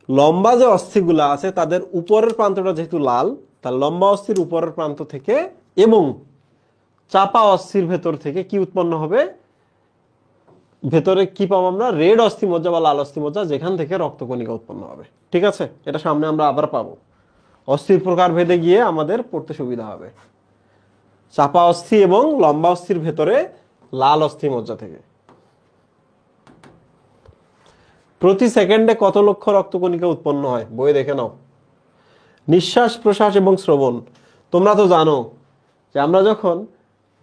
লম্বা যে অস্থিগুলো আছে তাদের উপরের প্রান্তটা যেহেতু লাল, তার লম্বা অস্থির উপরের প্রান্ত থেকে এবং চাপা অস্থির ভেতর থেকে কি উৎপন্ন হবে? ভেতরে কি পাবো আমরা? রেড অস্থিমজ্জা বা লাল অস্থিমজ্জা, যেখান থেকে রক্তকণিকা উৎপন্ন হবে। ঠিক আছে, এটা সামনে আমরা আবার পাবো। অস্থির প্রকার ভেদে গিয়ে আমাদের পড়তে সুবিধা হবে। চাপা অস্থি এবং লম্বা অস্থির ভেতরে লাল অস্থিমজ্জা থেকে প্রতি সেকেন্ডে কত লক্ষ রক্তকণিকা উৎপন্ন হয়? বই দেখে নাও। নিঃশ্বাস প্রশ্বাস এবং শ্রবণ। তোমরা তো জানো যে আমরা যখন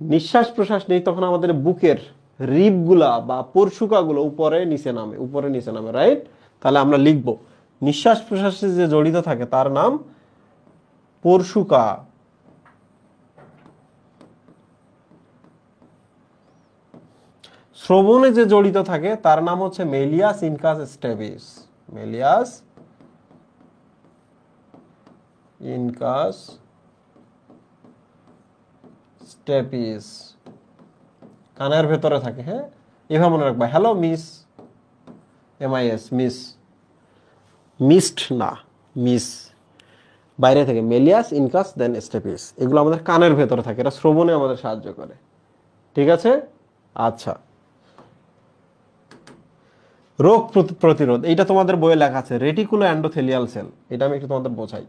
নিঃশ্বাস প্রশ্বাস নেই তখন আমাদের বুকের রিবগুলা বা পরশুকাগুলো উপরে নিচে নামে, উপরে নিচে নামে, রাইট? তাহলে আমরা লিখব নিঃশ্বাস প্রশ্বাসে যে জড়িত থাকে তার নাম পরশুকা। শ্রবণে যে জড়িত থাকে তার নাম হচ্ছে malleus incus stapes. Malleus incus stapes. কানের ভেতরে থাকে। হ্যাঁ, এভাবে মনে রাখবা। Hello miss, MIS, miss, mist না, মিস। বাইরে থেকে মেলিয়াস ইনকাস দেন স্টেপিস, এগুলো আমাদের কানের ভেতরে থাকে, এটা শ্রবণে আমাদের সাহায্য করে। ঠিক আছে, আচ্ছা। রোগ প্রতিরোধ, এইটা তোমাদের বইয়ে লেখা আছে, রেটিকুলো এন্ডোথেলিয়াল সেল। এটা আমি একটু তোমাদের বোঝাই।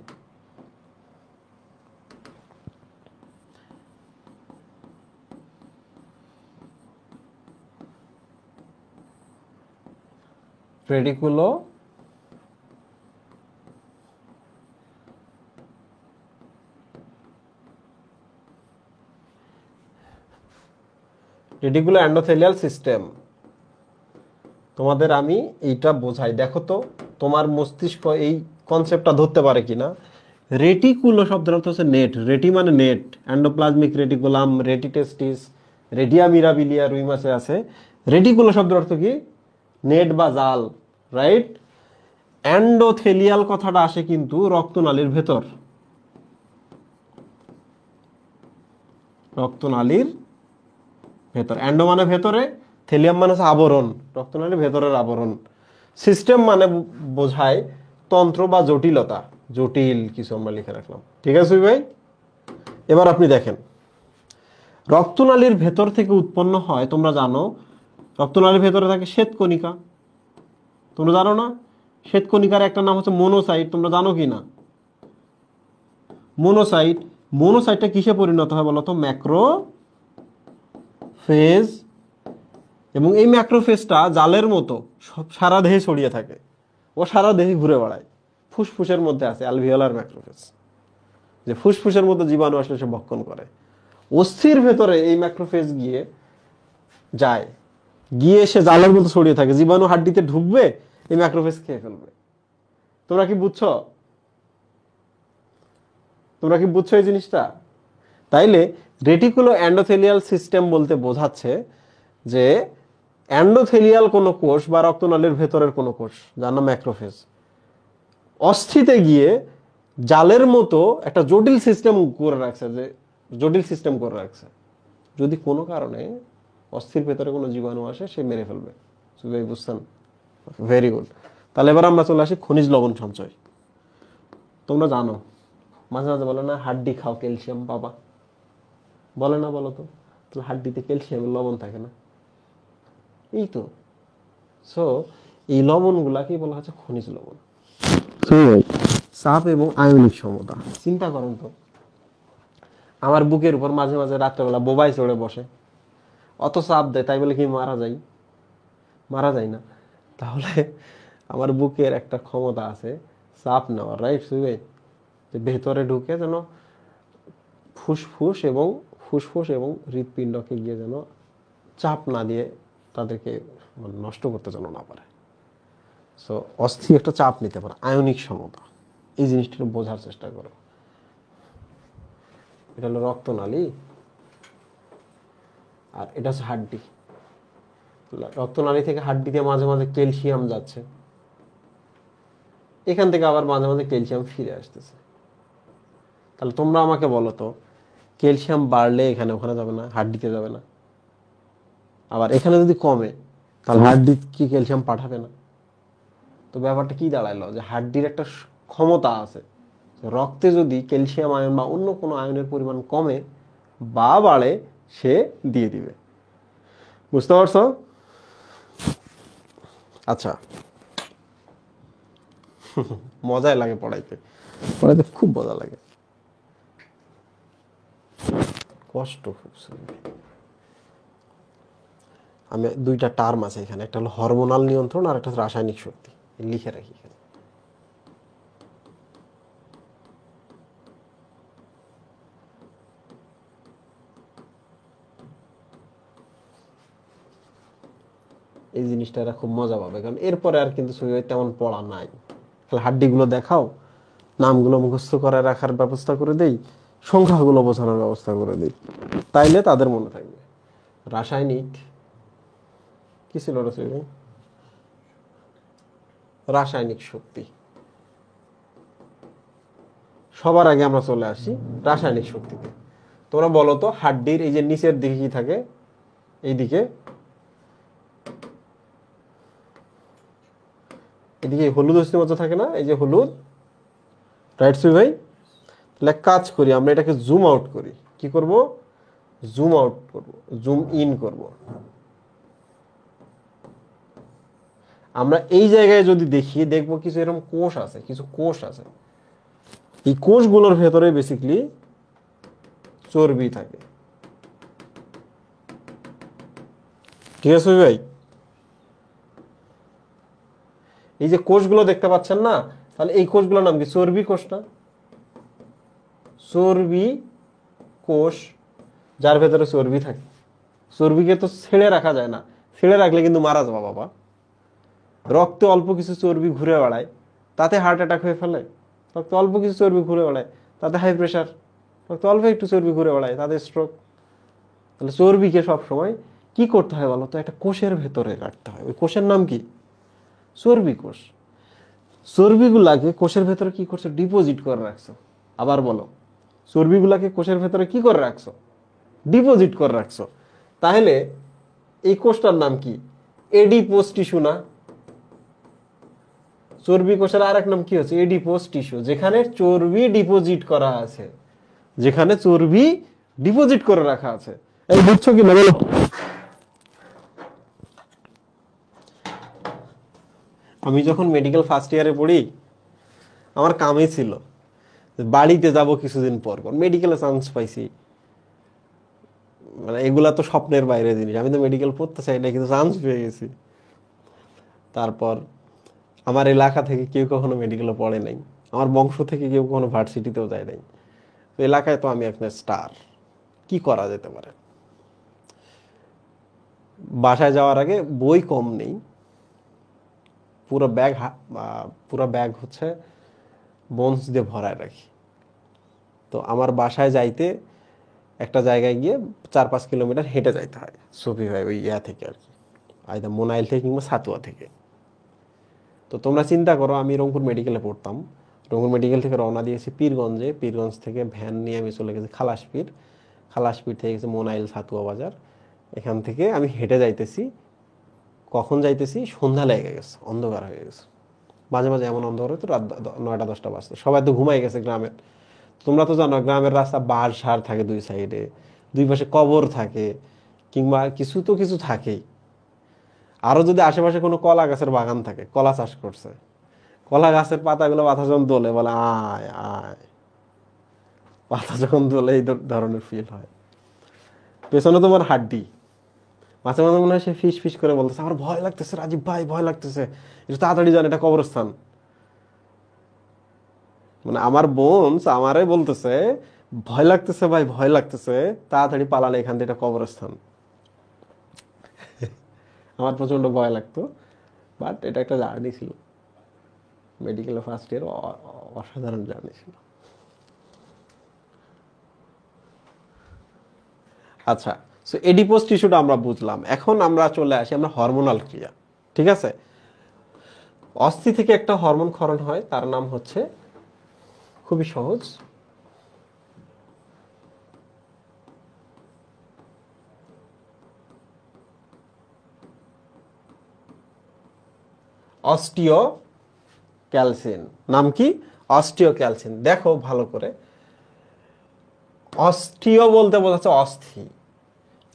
রেটিকুলো রেটিকুলো এন্ডোথেলিয়াল সিস্টেম, তোমাদের আমি এইটা বোঝাই। দেখো তো তোমার মস্তিষ্ক এই কনসেপ্টটা ধরতে পারে কিনা। রেটিকুলো শব্দের অর্থ হচ্ছে নেট। রেটি মানে নেট, এন্ডোপ্লাজমিক রেটিকুলাম, রেটিটেস্টিস, রেডিয়া মিরাবিলিয়া রুই মাছে আছে। রেটিকুলো শব্দের অর্থ কি? নেট বা জাল, রাইট? এন্ডোথেলিয়াল কথাটা আসে কিন্তু রক্তনালীর ভেতর, রক্তনালীর ভেতর। এন্ডো মানে ভেতরে, থেলিয়াম মানে হচ্ছে আবরণ, রক্তনালীর ভেতরের আবরণ। সিস্টেম মানে বোঝায় তন্ত্র বা জটিলতা, জটিল কিছু আমরা লিখে রাখলাম। ঠিক আছে ভাই? এবার আপনি দেখেন রক্তনালীর ভেতর থেকে উৎপন্ন হয়, তোমরা জানো রক্তনালীর ভেতরে থাকে শ্বেতকণিকা। তোমরা জানো না? শ্বেতকণিকার একটা নাম হচ্ছে মনোসাইট। তোমরা জানো কি না? মনোসাইট। মনোসাইটটা কিসে পরিণত হয় বলতো? ম্যাক্রোফেজ। এবং এই ম্যাক্রোফেজটা জালের মতো সারা দেহে ছড়িয়ে থাকে, ও সারা দেহে ঘুরে বেড়ায়। ফুসফুসের মধ্যে আছে অ্যালভিওলার ম্যাক্রোফেজ, যে ফুসফুসের মধ্যে জীবাণু আসলে সে ভক্ষণ করে। অস্থির ভেতরে এই ম্যাক্রোফেজ গিয়ে যায়, গিয়ে সে জালের মতো ছড়িয়ে থাকে। জীবাণু হাড্ডিতে ঢুকবে, এই ম্যাক্রোফেজ খেয়ে ফেলবে। তোমরা কি বুঝছো? তোমরা কি বুঝছো এই জিনিসটা? তাইলে রেটিকুলো এন্ডোথেলিয়াল সিস্টেম বলতে বোঝাচ্ছে যে এন্ডোথেলিয়াল কোনো কোষ বা রক্তনালীর ভেতরের কোনো কোষ, যার নাম ম্যাক্রোফেজ, অস্থিতে গিয়ে জালের মতো একটা জটিল সিস্টেম করে রাখছে, যে জটিল সিস্টেম করে রাখছে। যদি কোনো কারণে অস্থির ভেতরে কোনো জীবাণু আসে, সে মেরে ফেলবে। বুঝছেন? Very good. তাহলে এবার আমরা চলে আসি খনিজ লবণ সঞ্চয়। তোমরা জানো মাঝে মাঝে বলে না হাড্ডি খাও, ক্যালসিয়াম পাবা, বলে না? বলো তো, তাহলে হাড্ডিতে ক্যালসিয়ামের লবণ থাকে না? এই তো। সো এই লবণগুলাকে বলা হচ্ছে খনিজ লবণ। চাপ এবং আয়নিক সমতা। চিন্তা করেন তো, আমার বুকের উপর মাঝে মাঝে রাত্রেবেলা বোবাই চড়ে বসে, অত চাপ দেয়, তাই বলে কি মারা যাই? মারা যায় না। তাহলে আমার বুকের একটা ক্ষমতা আছে চাপ নেওয়ার, রাইট? সুই, ভেতরে ঢুকে যেন ফুসফুস এবং হৃৎপিণ্ডকে গিয়ে যেন চাপ না দিয়ে তাদেরকে নষ্ট করতে যেন না পারে। সো অস্থি একটা চাপ নিতে পারে। আয়নিক সমতা, এই জিনিসটা বোঝার চেষ্টা করো। এটা হলো রক্তনালী আর এটা হচ্ছে হাড্ডি। রক্তনালী থেকে হাড্ডিতে মাঝে মাঝে ক্যালসিয়াম যাচ্ছে, এখান থেকে আবার মাঝে মাঝে ক্যালসিয়াম ফিরে আসতেছে। তাহলে তোমরা আমাকে বলো তো, ক্যালসিয়াম বাড়লে এখানে ওখানে যাবে না, হাড্ডিতে যাবে না? আবার এখানে যদি কমে তাহলে হাড্ডি কি ক্যালসিয়াম পাঠাবে না? তো ব্যাপারটা কি দাঁড়াইলো, যে হাড্ডির একটা ক্ষমতা আছে, রক্তে যদি ক্যালসিয়াম আয়ন বা অন্য কোনো আয়নের পরিমাণ কমে বা বাড়ে সে দিয়ে দিবে। বুঝতে পারছো? আচ্ছা, মজাই লাগে পড়াইতে, পড়াইতে খুব মজা লাগে, কষ্ট খুব। আমি দুইটা টার্ম আছে এখানে, একটা হলো হরমোনাল নিয়ন্ত্রণ আর একটা হচ্ছে রাসায়নিক শক্তি, লিখে রাখি এখানে। এই জিনিসটা এরা খুব মজা পাবে, কারণ এরপরে আর কিন্তু তেমন পড়া নাই। তাহলে হাড্ডিগুলো দেখাও, নামগুলো মুখস্থ করে রাখার ব্যবস্থা করে দেই, সংখ্যাগুলো বোঝানোর ব্যবস্থা করে দেই, তাইলে তাদের মনে থাকবে। রাসায়নিক কি ছিল রসুল ভাই? রাসায়নিক শক্তি। সবার আগে আমরা চলে আসি রাসায়নিক শক্তিতে। তোমরা বলো তো, হাড্ডির এই যে নিচের দিকে কি থাকে? এইদিকে, এদিকে হলুদ অস্থির মধ্যে থাকে না, এই যে হলুদ, রাইট সুই ভাই? তাহলে কাজ করি, আমরা এটাকে জুম আউট করি। কি করব? জুম আউট করব, জুম ইন করব। আমরা এই জায়গায় যদি দেখি, দেখবো কিছু এরকম কোষ আছে, কিছু কোষ আছে। এই কোষগুলোর ভেতরে বেসিক্যালি চর্বি থাকে। ঠিক আছে ভাই? এই যে কোষগুলো দেখতে পাচ্ছেন না, তাহলে এই কোষগুলোর নাম কি? চর্বি কোষ না? চর্বি কোষ, যার ভেতরে চর্বি থাকে। চর্বিকে তো ছেড়ে রাখা যায় না, ছেড়ে রাখলে কিন্তু মারা যাবে বাবা। রক্তে অল্প কিছু চর্বি ঘুরে বেড়ায়, তাতে হার্ট অ্যাটাক হয়ে ফেলে। রক্তে অল্প কিছু চর্বি ঘুরে বেড়ায়, তাতে হাই প্রেশার। রক্তে অল্প একটু চর্বি ঘুরে বেড়ায়, তাতে স্ট্রোক। তাহলে চর্বিকে সবসময় কি করতে হয় বলো তো? একটা কোষের ভেতরে রাখতে হয়। ওই কোষের নাম কি? চর্বি কোষ। চর্বিগুলাকে কোষের ভেতরে কি করছো? ডিপোজিট করে রাখছো। আবার বলো, চর্বিগুলাকে কোষের ভেতরে কি করে রাখছো? ডিপোজিট করে রাখছো। তাহলে এই কোষটার নাম কি? এডিপোজ টিস্যু না? চর্বি কোষের আর এক নাম কি হচ্ছে? এডিপোজ টিস্যু, যেখানে চর্বি ডিপোজিট করা আছে, যেখানে চর্বি ডিপোজিট করে রাখা আছে। এই বুঝছো কি না বলো? আমি যখন মেডিকেল ফার্স্ট ইয়ারে পড়ি, আমার কামই ছিল বাড়িতে যাব কিছুদিন পর পর। মেডিকেলে চান্স পাইছি, মানে এগুলা তো স্বপ্নের বাইরে জিনিস। আমি তো মেডিকেল পড়তে চাই না, কিন্তু চান্স পেয়ে গেছি। তারপর আমার এলাকা থেকে কেউ কখনো মেডিকেলে পড়ে নাই, আমার বংশ থেকে কেউ কখনো ভার্সিটিতেও যায় নাই। তো এলাকায় তো আমি একটা স্টার। কি করা যেতে পারে? বাসায় যাওয়ার আগে বই কম নেই, পুরো ব্যাগ, পুরো ব্যাগ হচ্ছে বোনস দিয়ে ভরায় রাখি। তো আমার বাসায় যাইতে একটা জায়গায় গিয়ে 4-5 কিলোমিটার হেঁটে যাইতে হয়, সফি ভাই ওই ইয়া থেকে আর কি, আইদা মোনাইল থেকে কিংবা সাতুয়া থেকে। তো তোমরা চিন্তা করো, আমি রংপুর মেডিকেলে পড়তাম, রংপুর মেডিকেল থেকে রওনা দিয়েছি পীরগঞ্জে, পীরগঞ্জ থেকে ভ্যান নিয়ে আমি চলে গেছি খালাসপীর, খালাসপীর থেকে গেছি মোনাইল সাতুয়া বাজার। এখান থেকে আমি হেঁটে যাইতেছি, কখন যাইতেছি? সন্ধ্যা লেগে গেছে, অন্ধকার হয়ে গেছে। মাঝে মাঝে এমন অন্ধকার হতো রাত 9টা-10টা বাজতো, সবাই তো ঘুমাই গেছে গ্রামের। তোমরা তো জানো গ্রামের রাস্তা বাঁশ ঝাড় থাকে দুই সাইডে, দুই পাশে কবর থাকে, কিংবা কিছু তো কিছু থাকেই। আরো যদি আশেপাশে কোনো কলা গাছের বাগান থাকে, কলা চাষ করছে, কলা গাছের পাতাগুলো মাথা যখন দোলে, বলে আয় আয়, পাতা যখন দোলে এই ধরনের ফিল হয়। পেছনে তোমার হাড্ডি, মাঝে মাঝে মনে হয় সে ফিস ফিস করে বলতেছে, আমার ভয় লাগতেছে রাজীব ভাই, ভয় লাগতেছে, একটু তাড়াতাড়ি যান, এটা কবরস্থান। মানে আমার বোন আমারে বলতেছে, ভয় লাগতেছে ভাই, ভয় লাগতেছে, তাড়াতাড়ি পালালে এখান থেকে, এটা কবরস্থান। আমার প্রচন্ড ভয় লাগতো, বাট এটা একটা জার্নি ছিল। মেডিকেল ফার্স্ট ইয়ার অসাধারণ জার্নি ছিল। আচ্ছা, সো এডিপোজ টিস্যুটা আমরা বুঝলাম। এখন আমরা চলে আসি আমরা হরমোনাল ক্রিয়া। ঠিক আছে, অস্থি থেকে একটা হরমোন ক্ষরণ হয়, তার নাম হচ্ছে, খুবই সহজ, অস্টিওক্যালসিন। নাম কি? অস্টিওক্যালসিন। দেখো ভালো করে, অস্টিও বলতে বোঝাচ্ছে অস্থি,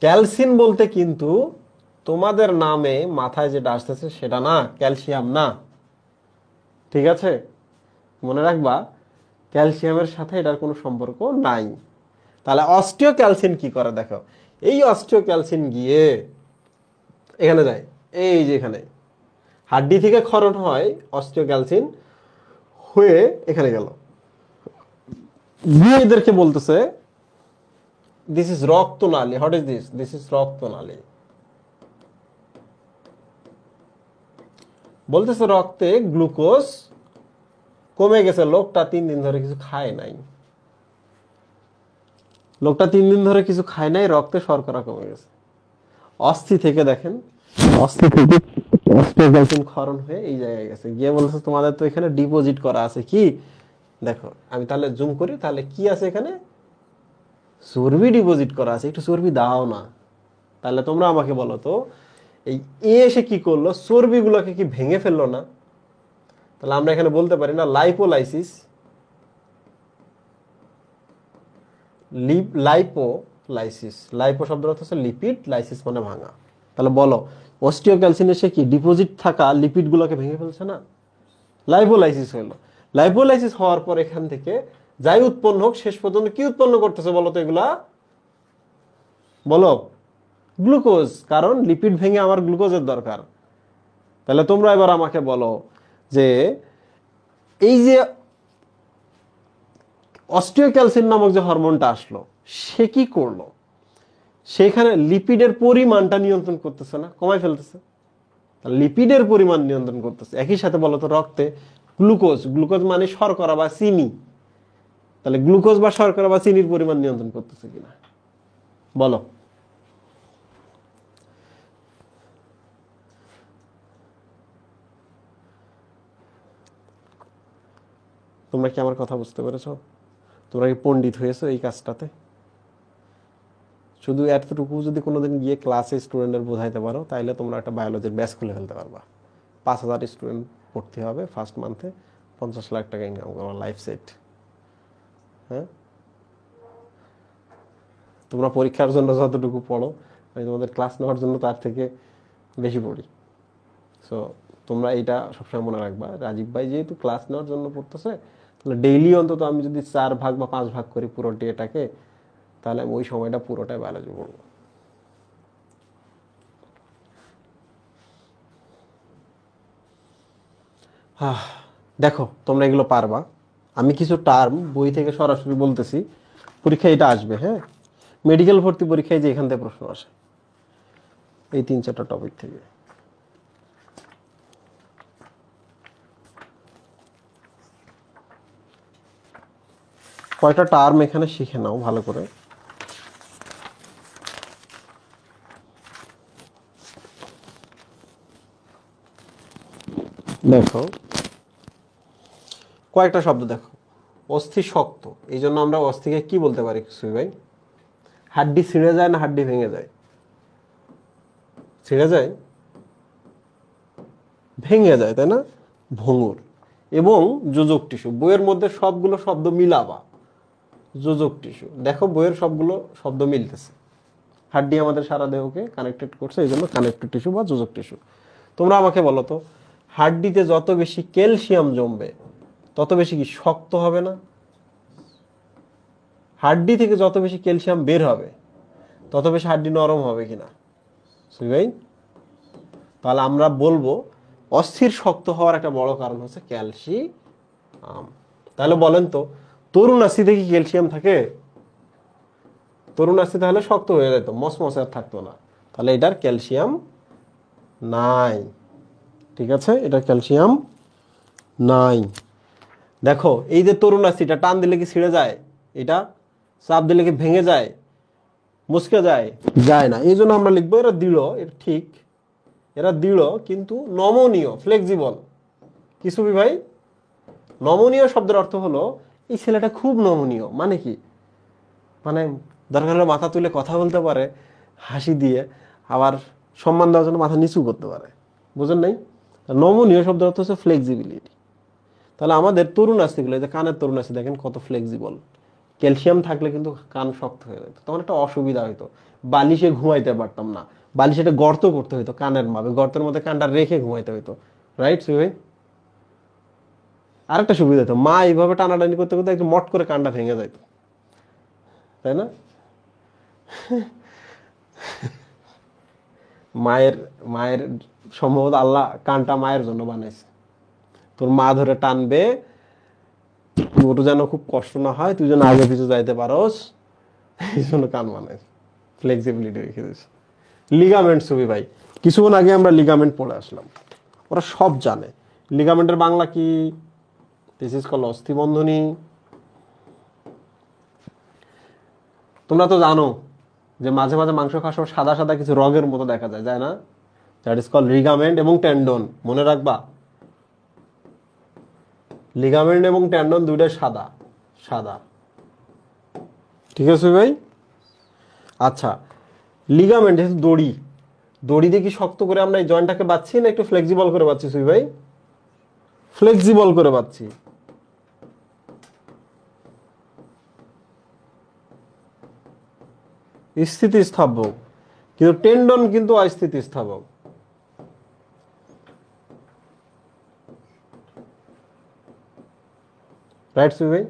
ক্যালসিন বলতে কিন্তু তোমাদের নামে মাথায় যেটা আসতেছে সেটা না, ক্যালসিয়াম না। ঠিক আছে, মনে রাখবা ক্যালসিয়ামের সাথে এটার কোনো সম্পর্ক নাই। তাহলে অস্টিওক্যালসিন কি করে দেখো, এই অস্টিওক্যালসিন গিয়ে এখানে যায়, এই যে এখানে হাড্ডি থেকে ক্ষরণ হয় অস্টিওক্যালসিন হয়ে এখানে গেল, গিয়ে এদেরকে বলতেছে দিস ইজ রক্তনালী। What is this? This is রক্তনালী। বলতেছে রক্তে গ্লুকোজ কমে গেছে, লোকটা 3 দিন ধরে কিছু খায় নাই, লোকটা 3 দিন ধরে কিছু খায় নাই, রক্তে শর্করা কমে গেছে। অস্থি থেকে দেখেন, অস্থি থেকে অস্টিওক্যালসিন ক্ষরণ হয়ে এই জায়গায় গেছে, গিয়ে বলতেছে তোমাদের তো এখানে ডিপোজিট করা আছে কি, দেখো আমি তাহলে জুম করি, তাহলে কি আছে এখানে, চর্বি ডিপোজিট করা আছে, একটু চর্বি দাও না। তাহলে তোমরা আমাকে বলো তো, এই এসে কি করলো, চর্বিগুলোকে কি ভেঙে ফেললো না? তাহলে আমরা এখানে বলতে পারি না লাইপোলাইসিস, লাইপোলাইসিস, লাইপো শব্দের অর্থ হচ্ছে লিপিড, লাইসিস মানে ভাঙা। তাহলে বলো অস্টিওক্যালসিন এসে কি ডিপোজিট থাকা লিপিড গুলোকে ভেঙে ফেলছে না? লাইপোলাইসিস হলো। লাইপোলাইসিস হওয়ার পর এখান থেকে যাই উৎপন্ন হোক, শেষ পর্যন্ত কি উৎপন্ন করতেছে বলো তো এগুলা? বলো, গ্লুকোজ, কারণ লিপিড ভেঙে আমার গ্লুকোজের দরকার। তাহলে তোমরা এবার আমাকে বলো যে এই যে অস্টিওক্যালসিন নামক যে হরমোনটা আসলো, সে কি করলো? সেখানে লিপিডের পরিমাণটা নিয়ন্ত্রণ করতেছে না, কমাই ফেলতেছে। লিপিডের পরিমাণ নিয়ন্ত্রণ করতেছে। একই সাথে বলো তো রক্তে গ্লুকোজ, গ্লুকোজ মানে শর্করা বা চিনি, তাহলে গ্লুকোজ বা শর্করা বা চিনির পরিমাণ নিয়ন্ত্রণ করতেছে কিনা বলো? তোমরা কি আমার কথা বুঝতে পেরেছো? তোমরা কি পণ্ডিত হয়েছো এই কাজটাতে? শুধু এতটুকু যদি কোনোদিন গিয়ে ক্লাসে স্টুডেন্টের বোঝাইতে পারো, তাইলে তোমরা একটা বায়োলজির ব্যাচ খুলে ফেলতে পারবা। 5000 স্টুডেন্ট ভর্তি হবে, ফার্স্ট মান্থে 50 লাখ টাকা ইনকাম করবা, লাইফ সেট। হ্যাঁ, তোমরা পরীক্ষার জন্য যতটুকু পড়ো, আমি তোমাদের ক্লাস নেওয়ার জন্য তার থেকে বেশি পড়ি। সো তোমরা এটা সবসময় মনে রাখবা, রাজীব ভাই যেহেতু ক্লাস নেওয়ার জন্য পড়তেছে, তাহলে ডেইলি অন্তত আমি যদি 4 ভাগ বা 5 ভাগ করি পুরো ডেটাকে, তাহলে আমি ওই সময়টা পুরোটাই বায়োলজি পড়বো। দেখো তোমরা এগুলো পারবা। আমি কিছু টার্ম বই থেকে সরাসরি বলতেছি, পরীক্ষায় এটা আসবে। হ্যাঁ, মেডিকেল ভর্তি পরীক্ষায় যে এখান থেকে প্রশ্ন আসে, এই 3-4টা টপিক থেকে। কয়টা টার্ম এখানে শিখে নাও ভালো করে। দেখো কয়েকটা শব্দ দেখো, অস্থি শক্ত, এই জন্য আমরা অস্থিকে কি বলতে পারি সুই ভাই? হাড্ডি ছিঁড়ে যায় না হাড্ডি ভেঙে যায়? ছিঁড়ে যায়, ভেঙে যায়, তাই না? ভঙ্গুর। এবং যোজক টিস্যু, বইয়ের মধ্যে সবগুলো শব্দ মিলাবা। যোজক টিস্যু, দেখো বইয়ের সবগুলো শব্দ মিলতেছে। হাড্ডি আমাদের সারা দেহকে কানেক্টেড করছে, এই জন্য কানেক্টেড টিস্যু বা যোজক টিস্যু। তোমরা আমাকে বলো তো, হাড্ডিতে যত বেশি ক্যালসিয়াম জমবে তত বেশি কি শক্ত হবে না? হাড্ডি থেকে যত বেশি ক্যালসিয়াম বের হবে তত বেশি হাড্ডি নরম হবে কিনা সুই ভাই? তাহলে আমরা বলবো অস্থির শক্ত হওয়ার একটা বড় কারণ হচ্ছে ক্যালসিয়াম। তাহলে বলেন তো, তরুণ আস্থিতে কি ক্যালসিয়াম থাকে? তরুণ আস্থি তাহলে শক্ত হয়ে যেত, মসমসে আর থাকতো না। তাহলে এটার ক্যালসিয়াম নাই। ঠিক আছে, এটা ক্যালসিয়াম নাই। দেখো এই যে তরুণাস্থি, এটা টান দিলে কি ছিঁড়ে যায়? এটা চাপ দিলে কি ভেঙে যায়, মুচকে যায়? যায় না। এই জন্য আমরা লিখবো এরা দৃঢ়। এটা ঠিক, এরা দৃঢ় কিন্তু নমনীয়, ফ্লেক্সিবল। কি সুবি ভাই? নমনীয় শব্দের অর্থ হলো এই ছেলেটা খুব নমনীয়। মানে কি? মানে দরকার হলে মাথা তুলে কথা বলতে পারে হাসি দিয়ে, আবার সম্মান দেওয়ার জন্য মাথা নিচু করতে পারে। বুঝেন নাই? নমনীয় শব্দের অর্থ হচ্ছে ফ্লেক্সিবিলিটি। তাহলে আমাদের তরুণাস্থিগুলো, এই যে কানের তরুণাস্থি দেখেন কত ফ্লেক্সিবল। ক্যালসিয়াম থাকলে কিন্তু কান শক্ত হয়ে যেত, তখন একটা অসুবিধা হইতো, বালিশে ঘুমাইতে পারতাম না, বালিশে একটা গর্ত করতে হইতো কানের মাপে, গর্তের মধ্যে কানটা রেখে ঘুমাইতে হইতো। রাইট সুই? আরেকটা সুবিধা হতো, মা এইভাবে টানাটানি করতে করতে একটু মট করে কানটা ভেঙে যাইত, তাই না? মায়ের মায়ের সম্ভবত আল্লাহ কানটা মায়ের জন্য বানাইছে। তোর মা ধরে টানবে, তোর যেন খুব কষ্ট না হয়, তুই যেন আগে পিছু যাইতে পারোস, এই জন্য কান বানাইছে, ফ্লেক্সিবিলিটি রেখে দিয়েছে। লিগামেন্ট সুবি ভাই, কিছুক্ষণ আগে আমরা লিগামেন্ট পড়ে আসলাম, ওরা সব জানে। লিগামেন্টের বাংলা কি? দিস ইজ কল অস্থিবন্ধনী। তোমরা তো জানো যে মাঝে মাঝে মাংস খাওয়ার সময় সাদা সাদা কিছু রগের মতো দেখা যায়, যায় না? দ্যাট ইজ কল লিগামেন্ট এবং টেন্ডন। মনে রাখবা, লিগামেন্ট এবং টেন্ডন দুইটাই সাদা সাদা। ঠিক আছে ভাই? আচ্ছা, লিগামেন্ট দড়ি, দড়ি দিয়ে কি শক্ত করে আমরা এই জয়েন্টটাকে বাঁধছি না একটু ফ্লেক্সিবল করে বাঁধছি সুই ভাই? ফ্লেক্সিবল করে বাঁধছি। স্থিতিস্থাপক, কিন্তু টেন্ডন কিন্তু অস্থিতিস্থাপক। রাইট সুই ভাই?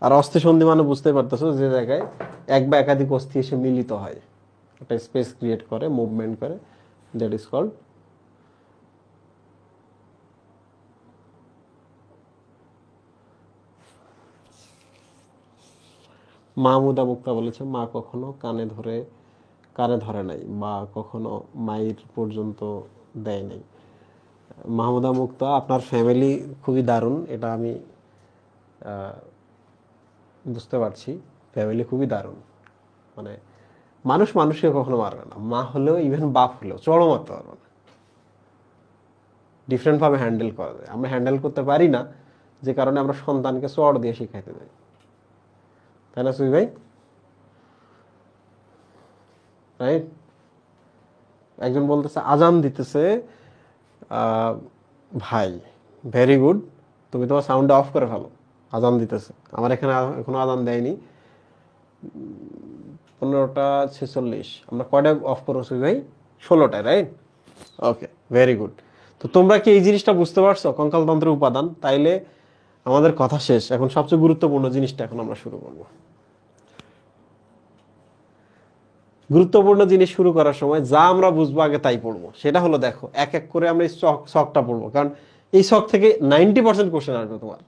আর অস্থি সন্ধি মানে বুঝতেই পারতেছো, যে জায়গায় এক বা একাধিক অস্থি এসে মিলিত হয়, একটা স্পেস ক্রিয়েট করে, মুভমেন্ট করে, দ্যাট ইজ কল্ড। মাহমুদা মুক্তা বলেছে, মা কখনো কানে ধরে নাই, বা কখনো মায়ের পর্যন্ত দেয় নাই। মাহমুদা মুক্তা, আপনার ফ্যামিলি খুবই দারুণ, এটা আমি বুঝতে পারছি। ফ্যামিলি খুবই দারুণ, মানে মানুষ মানুষকে কখনো মারবে না, মা হলেও ইভেন বাপ হলেও চড়ও মারতে পারবে না। ডিফারেন্ট ভাবে হ্যান্ডেল করা যায়, আমরা হ্যান্ডেল করতে পারি না, যে কারণে আমরা সন্তানকে চড় দিয়ে শিখাইতে যাই, তাই না সুই ভাই? রাইট? একজন বলতেছে আজান দিতেছে, ভাই ভেরি গুড, তুমি তোমার সাউন্ডটা অফ করে ফেলো, আজান দিতেছে। আমার এখানে এখনো আজান দেয়নি, 15টা 46। আমরা কয়টায় অফ করছি ভাই? 16টায়, রাইট? ওকে, ভেরি গুড। তো তোমরা কি এই জিনিসটা বুঝতে পারছো, কঙ্কালতন্ত্রের উপাদান? তাইলে আমাদের কথা শেষ, এখন সবচেয়ে গুরুত্বপূর্ণ জিনিসটা এখন আমরা শুরু করব। গুরুত্বপূর্ণ জিনিস শুরু করার সময় যা আমরা বুঝবো আগে তাই পড়বো, সেটা হলো দেখো এক এক করে আমরা এই শখটা পড়বো, কারণ এই শখ থেকে 90% কোশ্চেন আসবে তোমার।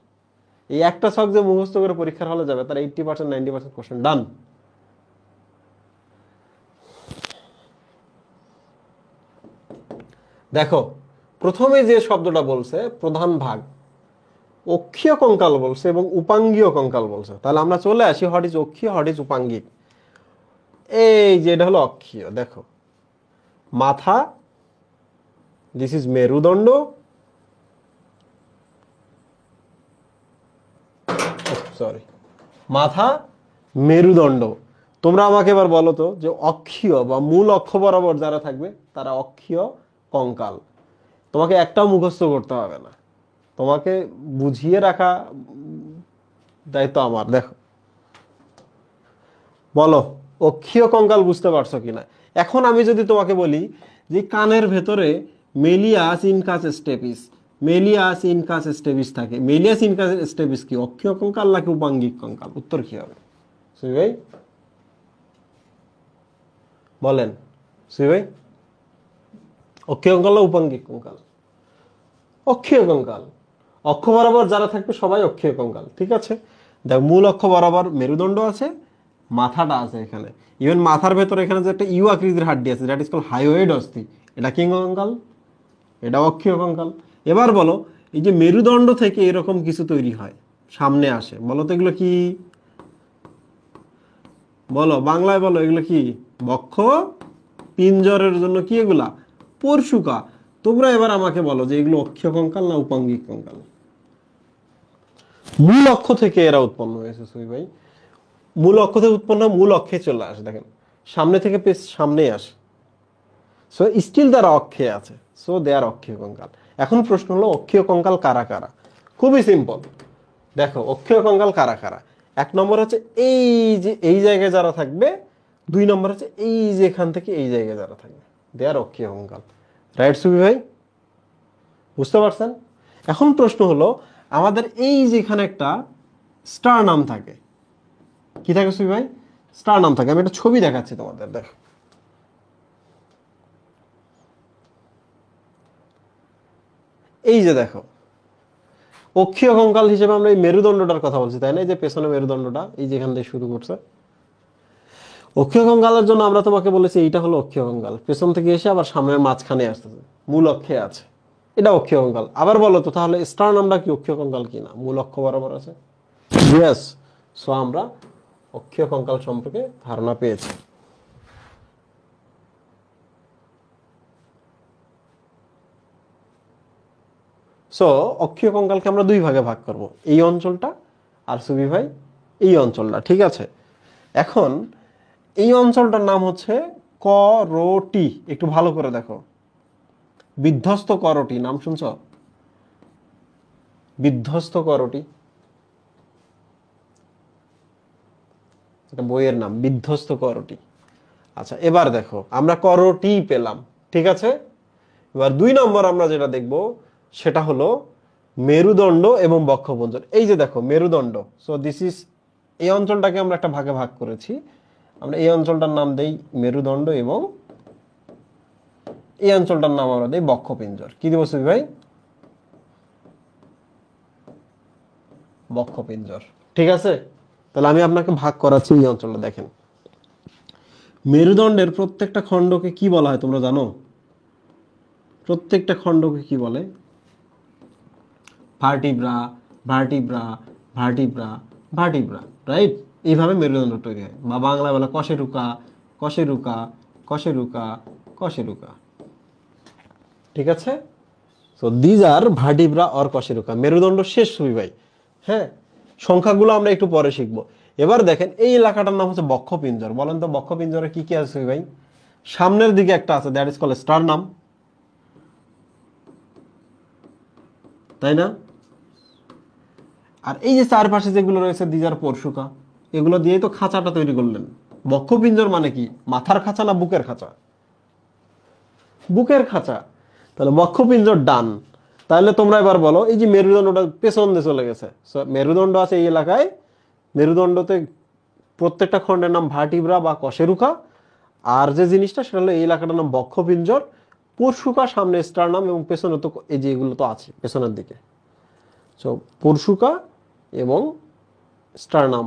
এই একটা শখ যে মুখস্থ করে পরীক্ষার হলে যাবে, তার 80% 90% কোশ্চেন ডান। দেখো প্রথমে যে শব্দটা বলছে প্রধান ভাগ, অক্ষীয় কঙ্কাল বলছে এবং উপাঙ্গীয় কঙ্কাল বলছে। তাহলে আমরা চলে আসি হোয়াট ইজ অক্ষীয়, হোয়াট ইজ উপাঙ্গিক। এই যে এটা হলো অক্ষীয়, দেখো মাথা, দিস ইজ মেরুদণ্ড, সরি মাথা মেরুদণ্ড। তোমরা আমাকে এবার বলো তো যে অক্ষীয় বা মূল অক্ষ বরাবর যারা থাকবে তারা অক্ষীয় কঙ্কাল। তোমাকে একটাও মুখস্থ করতে হবে না, তোমাকে বুঝিয়ে রাখা দায়িত্ব আমার। দেখো বলো অক্ষীয় কঙ্কাল বুঝতে পারছো কিনা। এখন আমি যদি তোমাকে বলি যে কানের ভেতরে malleus incus stapes, malleus incus stapes থাকে, মেলিয়াস ইনকাস স্টেপিস কি অক্ষীয় কঙ্কাল নাকি উপাঙ্গিক কঙ্কাল? উত্তর কি হবে সুই ভাই? বলেন সুই ভাই, অক্ষীয় কঙ্কাল না উপাঙ্গিক কঙ্কাল? অক্ষীয় কঙ্কাল। অক্ষ বরাবর যারা থাকবে সবাই অক্ষীয় কঙ্কাল, ঠিক আছে? দেখ মূল অক্ষ বরাবর মেরুদণ্ড আছে, মাথাটা আছে এখানে, ইভেন মাথার ভেতরে এখানে যে একটা ইউ আকৃতির হাড্ডি আছে, দ্যাট ইজ কল হাইওয়েড অস্থি, এটা কি কঙ্কাল? এটা অক্ষীয় কঙ্কাল। এবার বলো এই যে মেরুদণ্ড থেকে এরকম কিছু তৈরি হয়, সামনে আসে, বলো তো এগুলো কি? বলো, বাংলায় বলো, এগুলো কি? বক্ষ পিঞ্জরের জন্য কি এগুলা? পরশুকা। তোমরা এবার আমাকে বলো যে এগুলো অক্ষীয় কঙ্কাল না উপাঙ্গিক কঙ্কাল? মূল অক্ষ থেকে এরা উৎপন্ন হয়েছে সুই ভাই। মূল অক্ষ থেকে উৎপন্ন, মূল অক্ষে চলে আসে, দেখেন সামনে থেকে পেছ সামনেই আসে। সো স্টিল তারা অক্ষে আছে, সো দে আর অক্ষীয় কঙ্কাল। এখন প্রশ্ন হলো অক্ষীয় কঙ্কাল কারা কারা? খুবই সিম্পল। দেখো অক্ষীয় কঙ্কাল কারা কারা। এক নম্বর হচ্ছে এই যে এই জায়গায় যারা থাকবে, দুই নম্বর হচ্ছে এই যে এখান থেকে এই জায়গায় যারা থাকবে, দে আর অক্ষীয় কঙ্কাল। রাইট সুবি ভাই? বুঝতে পারছেন? এখন প্রশ্ন হলো আমাদের এই যে এখানে একটা স্টার নাম থাকে, কি থাকে সুবি ভাই? স্টার নাম থাকে। আমি একটা ছবি দেখাচ্ছি তোমাদের, দেখো এই যে দেখো, অক্ষীয় কঙ্কাল হিসেবে আমরা এই মেরুদণ্ডটার কথা বলছি, তাই না? এই যে পেছনে মেরুদণ্ডটা এই যেখান থেকে শুরু করছে, অক্ষীয় কঙ্কালের জন্য আমরা তোমাকে বলেছি এইটা হলো অক্ষীয় কঙ্কাল, পেছন থেকে এসে আবার সামনের মাঝখানে আসতেছে, মূল অক্ষে আছে, এটা অক্ষীয় কঙ্কাল। আবার বলো তো তাহলে স্টার নামটা কি অক্ষীয় কঙ্কাল কিনা? মূল অক্ষ বরাবর আছে। ইয়েস। সো আমরা অক্ষীয় কঙ্কাল সম্পর্কে ধারণা পেয়েছি। সো অক্ষীয় কঙ্কালকে আমরা দুই ভাগে ভাগ করব, এই অঞ্চলটা আর সুবি ভাই এই অঞ্চলটা, ঠিক আছে? এখন এই অঞ্চলটার নাম হচ্ছে করোটি। একটু ভালো করে দেখো, বিধ্বস্ত করোটি নাম শুনছ? বিধ্বস্ত করোটি, এটা বইয়ের নাম, বিধ্বস্ত করোটি। আচ্ছা এবার দেখো আমরা করোটি পেলাম, ঠিক আছে? এবার দুই নম্বর আমরা যেটা দেখব সেটা হলো মেরুদণ্ড এবং বক্ষপঞ্জর। এই যে দেখো মেরুদণ্ড, সো দিস ইজ, এই অঞ্চলটাকে আমরা একটা ভাগে ভাগ করেছি। আমরা এই অঞ্চলটার নাম দেই মেরুদণ্ড এবং এই অঞ্চলটার নাম আমরা দেই বক্ষপিঞ্জর। কি দিব সুবি ভাই? বক্ষপিঞ্জর, ঠিক আছে? তাহলে আমি আপনাকে ভাগ করাচ্ছি এই অঞ্চলটা, দেখেন মেরুদণ্ডের প্রত্যেকটা খণ্ডকে কি বলা হয় তোমরা জানো? প্রত্যেকটা খণ্ডকে কি বলে? Vertebra, vertebra, vertebra, vertebra, right? এইভাবে মেরুদণ্ড তৈরি হয়, বা বাংলায় বলে কশেরুকা, কশেরুকা, কশেরুকা, কশেরুকা, ঠিক আছে? So these are vertebra or কশেরুকা। মেরুদণ্ড শেষ সুবি ভাই। হ্যাঁ, সংখ্যাগুলো আমরা একটু পরে শিখবো। এবার দেখেন এই এলাকাটার নাম হচ্ছে বক্ষপিঞ্জর। বলেন তো বক্ষপিঞ্জরে কি কি আছে সুবি ভাই? সামনের দিকে একটা আছে, দ্যাট ইজ কল স্টারনাম, তাই না? আর এই যে চারপাশে যেগুলো রয়েছে দিজ আর পরশুকা, এগুলো দিয়েই তো খাঁচাটা তৈরি করলেন। বক্ষপিঞ্জর মানে কি? মাথার খাঁচা না বুকের খাঁচা? বুকের খাঁচা। তাহলে বক্ষপিঞ্জর ডান। তাহলে তোমরা এবার বলো এই যে মেরুদণ্ডটা পেছন দিয়ে চলে গেছে, মেরুদণ্ড আছে এই এলাকায়, মেরুদণ্ডতে প্রত্যেকটা খণ্ডের নাম ভার্টিব্রা বা কশেরুকা, আর যে জিনিসটা সেটা হলো এই এলাকাটার নাম বক্ষপিঞ্জর, পরশুকা সামনে স্টারনাম এবং পেছনে তো এই যে এগুলো তো আছে পেছনের দিকে। সো পরশুকা এবং স্টারনাম,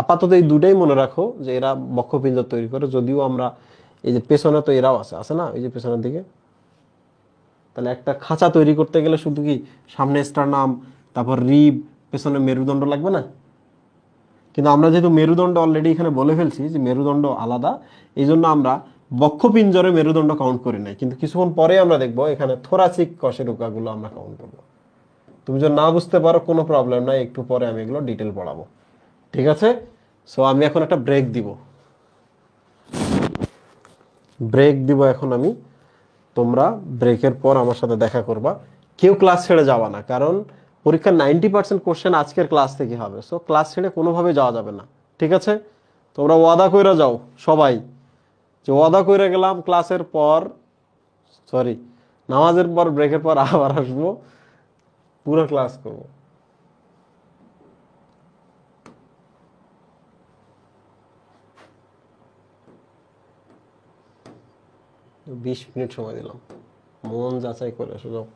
আপাতত এই দুটাই মনে রাখো যে এরা বক্ষপিঞ্জর তৈরি করে। যদিও আমরা এই যে পেছনে তো এরাও আছে, আছে না? এই যে পেছনের দিকে। তাহলে একটা খাঁচা তৈরি করতে গেলে শুধু কি সামনে স্টারনাম, তারপর রিব, পেছনে মেরুদণ্ড লাগবে না? কিন্তু আমরা যেহেতু মেরুদণ্ড অলরেডি এখানে বলে ফেলছি যে মেরুদণ্ড আলাদা, এই জন্য আমরা বক্ষপিঞ্জরে মেরুদণ্ড কাউন্ট করি নাই। কিন্তু কিছুক্ষণ পরে আমরা দেখবো এখানে থোরাসিক কশেরুকাগুলো আমরা কাউন্ট করবো। তুমি যদি না বুঝতে পারো কোনো প্রবলেম নাই, একটু পরে আমি এগুলো ডিটেল পড়াবো, ঠিক আছে? সো আমি এখন একটা ব্রেক দিব, ব্রেক দিব এখন আমি। তোমরা ব্রেকের পর আমার সাথে দেখা করবা। কেউ ক্লাস ছেড়ে যাওয়া না, কারণ পরীক্ষার 90% কোশ্চেন আজকের ক্লাস থেকে হবে। সো ক্লাস ছেড়ে কোনোভাবে যাওয়া যাবে না, ঠিক আছে? তোমরা ওয়াদা কইরা যাও সবাই, যে ওয়াদা কইরা গেলাম ক্লাসের পর, সরি নামাজের পর ব্রেকের পর আবার আসবো, পুরো ক্লাস করব। 20 মিনিট সময় দিলাম, মন যাচাই করে এসো যাও।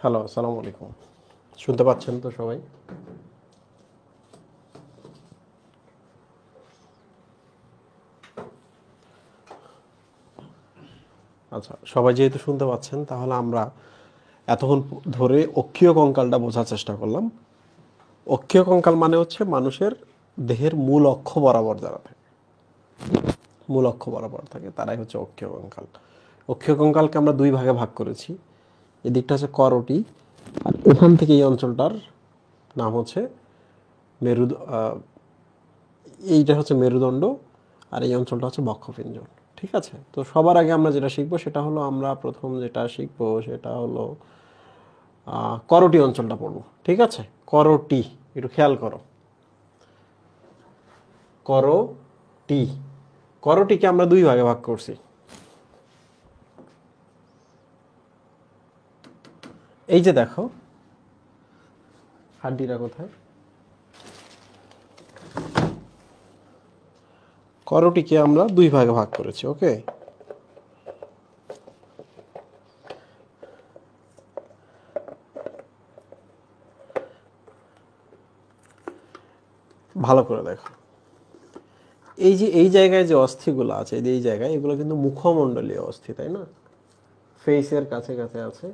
হ্যালো, আসসালামু আলাইকুম। শুনতে পাচ্ছেন তো সবাই? আচ্ছা, সবাই যেহেতু শুনতে পাচ্ছেন, তাহলে আমরা এতক্ষণ ধরে অক্ষীয় কঙ্কালটা বোঝার চেষ্টা করলাম। অক্ষীয় কঙ্কাল মানে হচ্ছে মানুষের দেহের মূল অক্ষ বরাবর যারা থাকে, মূল অক্ষ বরাবর থাকে তারাই হচ্ছে অক্ষীয় কঙ্কাল। অক্ষীয় কঙ্কালকে আমরা দুই ভাগে ভাগ করেছি। এদিকটা হচ্ছে করোটি, আর এখান থেকে এই অঞ্চলটার নাম হচ্ছে মেরুদ এইটা হচ্ছে মেরুদণ্ড, আর এই অঞ্চলটা হচ্ছে বক্ষপিঞ্জর। ঠিক আছে, তো সবার আগে আমরা যেটা শিখবো সেটা হলো, আমরা প্রথম যেটা শিখবো সেটা হলো করোটি অঞ্চলটা পড়বো। ঠিক আছে, করোটি, একটু খেয়াল করো। করোটি, করোটিকে আমরা দুই ভাগে ভাগ করছি। এই যে দেখো হাড্ডিটা কোথায়, করোটিকে আমরা দুই ভাগে ভাগ করেছি। ওকে, ভালো করে দেখো। এই যে এই জায়গায় যে অস্থিগুলো আছে, এই জায়গায়, এগুলো কিন্তু মুখমণ্ডলীয় অস্থি, তাই না? ফেসের কাছে কাছে আছে,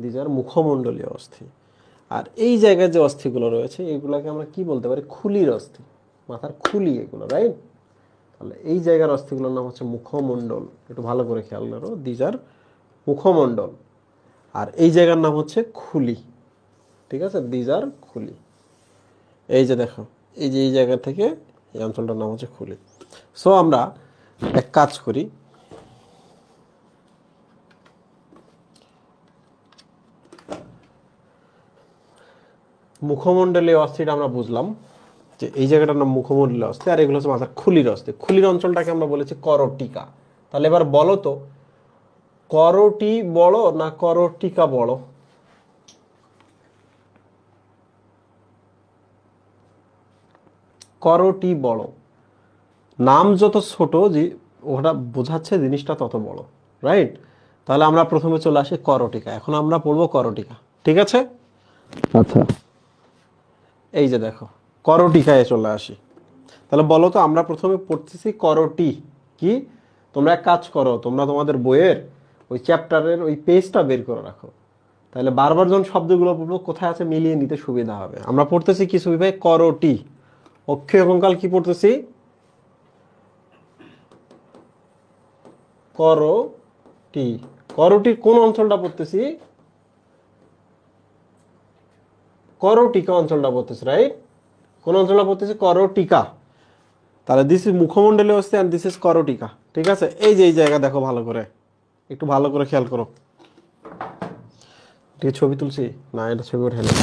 দিজ আর মুখমণ্ডলীয় অস্থি। আর এই জায়গায় যে অস্থিগুলো রয়েছে এগুলোকে আমরা কি বলতে পারি? খুলির অস্থি, মাথার খুলি এগুলো, রাইট? তাহলে এই জায়গার অস্থিগুলোর নাম হচ্ছে মুখমণ্ডল। একটু ভালো করে খেয়াল করো, দিজ আর মুখমণ্ডল। আর এই জায়গার নাম হচ্ছে খুলি। ঠিক আছে, দিজ আর খুলি। এই যে দেখো, এই যে এই জায়গা থেকে এই অঞ্চলটার নাম হচ্ছে খুলি। সো আমরা এক কাজ করি, মুখমণ্ডলীয় অস্থিটা আমরা বুঝলাম যে এই জায়গাটার নাম মুখমণ্ডলীয় অস্থি, আর এগুলো হচ্ছে মাথার খুলির অস্থি। খুলির অঞ্চলটাকে আমরা বলেছি করটিকা। তাহলে এবার বলো তো, করটি বড় না করটিকা বড়? করটি বড়। নাম যত ছোট যে ওটা বোঝাচ্ছে জিনিসটা তত বড়, রাইট? তাহলে আমরা প্রথমে চলে আসি করটিকা। এখন আমরা পড়বো করটিকা। ঠিক আছে, আচ্ছা, এই যে দেখো করটিকায় চলে আসি। তাহলে বলো তো, আমরা প্রথমে পড়তেছি করটি কি। তোমরা এক কাজ করো, তোমরা তোমাদের বইয়ের ওই চ্যাপ্টারের ওই পেজটা বের করে রাখো, তাহলে বারবার যখন শব্দগুলো পড়বো কোথায় আছে মিলিয়ে নিতে সুবিধা হবে। আমরা পড়তেছি কি সুবি ভাই? করটি। অক্ষীয় কঙ্কাল কি পড়তেছি? করটি। করটির কোন অঞ্চলটা পড়তেছি? করটিকা অঞ্চলটা পড়তেছি, রাইট? কোন অঞ্চলটা পড়তেছি? করটিকা। তাহলে দিস ইজ মুখমণ্ডলীয় অস্থি এন্ড দিস ইজ করটিকা। ঠিক আছে, এই যে এই জায়গা দেখো ভালো করে, একটু ভালো করে খেয়াল করো। ঠিক ছবি তুলছি না, এটা ছবি ওঠে না।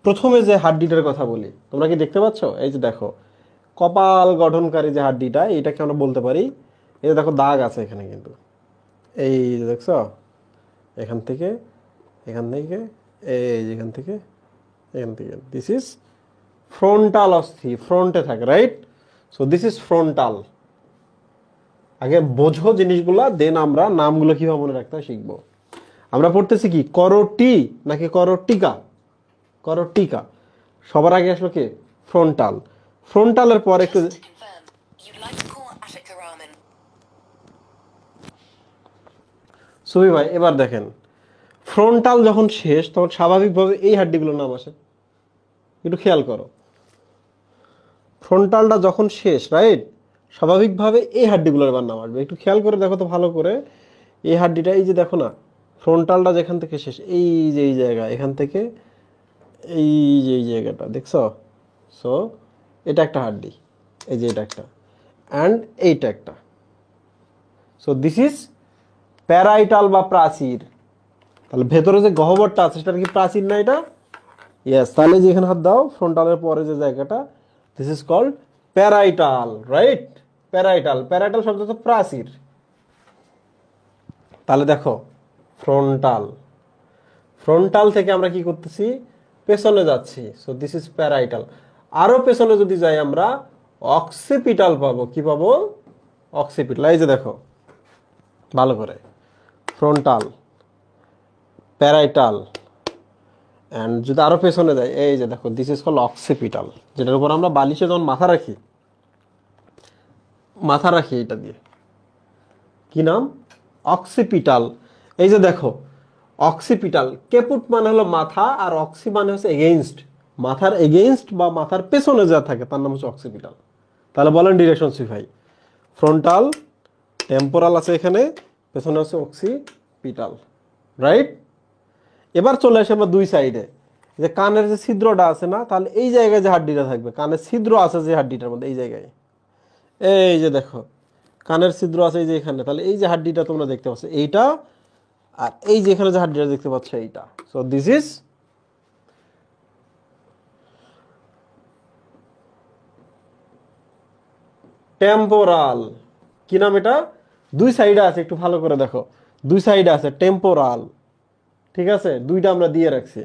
প্রথমে যে হাড্ডিটার কথা বলি, তোমরা কি দেখতে পাচ্ছ? এই যে দেখো কপাল গঠনকারী যে হাড্ডিটা, এটাকে আমরা বলতে পারি, এই যে দেখো দাগ আছে এখানে কিন্তু, এই যে দেখছো, এখান থেকে এখান থেকে এই যেখান থেকে এখান থেকে, দিস ইজ ফ্রন্টাল অস্থি, ফ্রন্টে থাকে, right? So this is frontal. আগে বোঝো জিনিসগুলা, দেন আমরা নামগুলো কিভাবে মনে রাখতে হয় শিখবো। আমরা পড়তেছি কি, করটি নাকি করটিকা? করটিকা। সবার আগে আসলো কি? ফ্রন্টাল। ফ্রন্টালের পর একটু, সুবি ভাই এবার দেখেন, ফ্রন্টাল যখন শেষ তখন স্বাভাবিকভাবে এই হাড্ডিগুলোর নাম আসে। একটু খেয়াল করো, ফ্রন্টালটা যখন শেষ, রাইট, স্বাভাবিকভাবে এই হাড্ডিগুলোর এবার নাম আসবে। একটু খেয়াল করে দেখো তো ভালো করে, এই হাড্ডিটা, এই যে দেখো না, ফ্রন্টালটা যেখান থেকে শেষ, এই যে এই জায়গা, এখান থেকে এই যে এই জায়গাটা দেখছো। সো এটা একটা হাড্ডি, এই যে এটা একটা, অ্যান্ড এইটা একটা। সো দিস ইজ প্যারাইটাল বা প্রাচীর। তাহলে ভেতরে যে গহ্বরটা আছে সেটা কি প্রাচীর না এটা? ইয়েস, তাহলে যে এখানে হাত দাও, ফ্রন্টালের পরে যে জায়গাটা, this is called parietal, right? Parietal, parietal শব্দ তো প্রাচীর। তাহলে দেখো ফ্রন্টাল, ফ্রন্টাল থেকে আমরা কি করতেছি? পেছনে যাচ্ছি। So this is parietal. আরো পেছনে যদি যাই আমরা অক্সিপিটাল পাবো। কি পাবো? অক্সিপিটাল। এই যে দেখো ভালো করে, ফ্রন্টাল, প্যারাইটাল, অ্যান্ড যদি আরো পেছনে যায়, এই যে দেখো, দিস ইজ কল অক্সিপিটাল, যেটার উপর আমরা বালিশে যখন মাথা রাখি এটা দিয়ে, কি নাম? অক্সিপিটাল। এই যে দেখো, অক্সিপিটাল, কেপুট মানে হলো মাথা, আর অক্সি মানে হচ্ছে এগেইনস্ট, মাথার এগেইনস্ট বা মাথার পেছনে যা থাকে তার নাম হচ্ছে অক্সিপিটাল। তাহলে বলেন ডিরেকশন সি ভাই, ফ্রন্টাল, টেম্পোরাল আছে এখানে, পেছনে হচ্ছে অক্সিপিটাল, রাইট? এবার চলে আসে আমরা দুই সাইডে, যে কানের যে ছিদ্রটা আছে না, তাহলে এই জায়গায় যে হাড্ডিটা থাকবে, কানের ছিদ্র আছে যে হাড্ডিটার মধ্যে, এই জায়গায়, এই যে দেখো কানের ছিদ্র আছে এই যে এখানে, তাহলে এই যে হাড্ডিটা তোমরা দেখতে পাচ্ছ এইটা, আর এই যে এখানে যে হাড্ডিটা দেখতে পাচ্ছ এইটা। So this is temporal. কি নাম এটা? দুই সাইডে আছে, একটু ভালো করে দেখো, দুই সাইডে আছে টেম্পোরাল, ঠিক আছে, দুইটা আমরা দিয়ে রাখছি।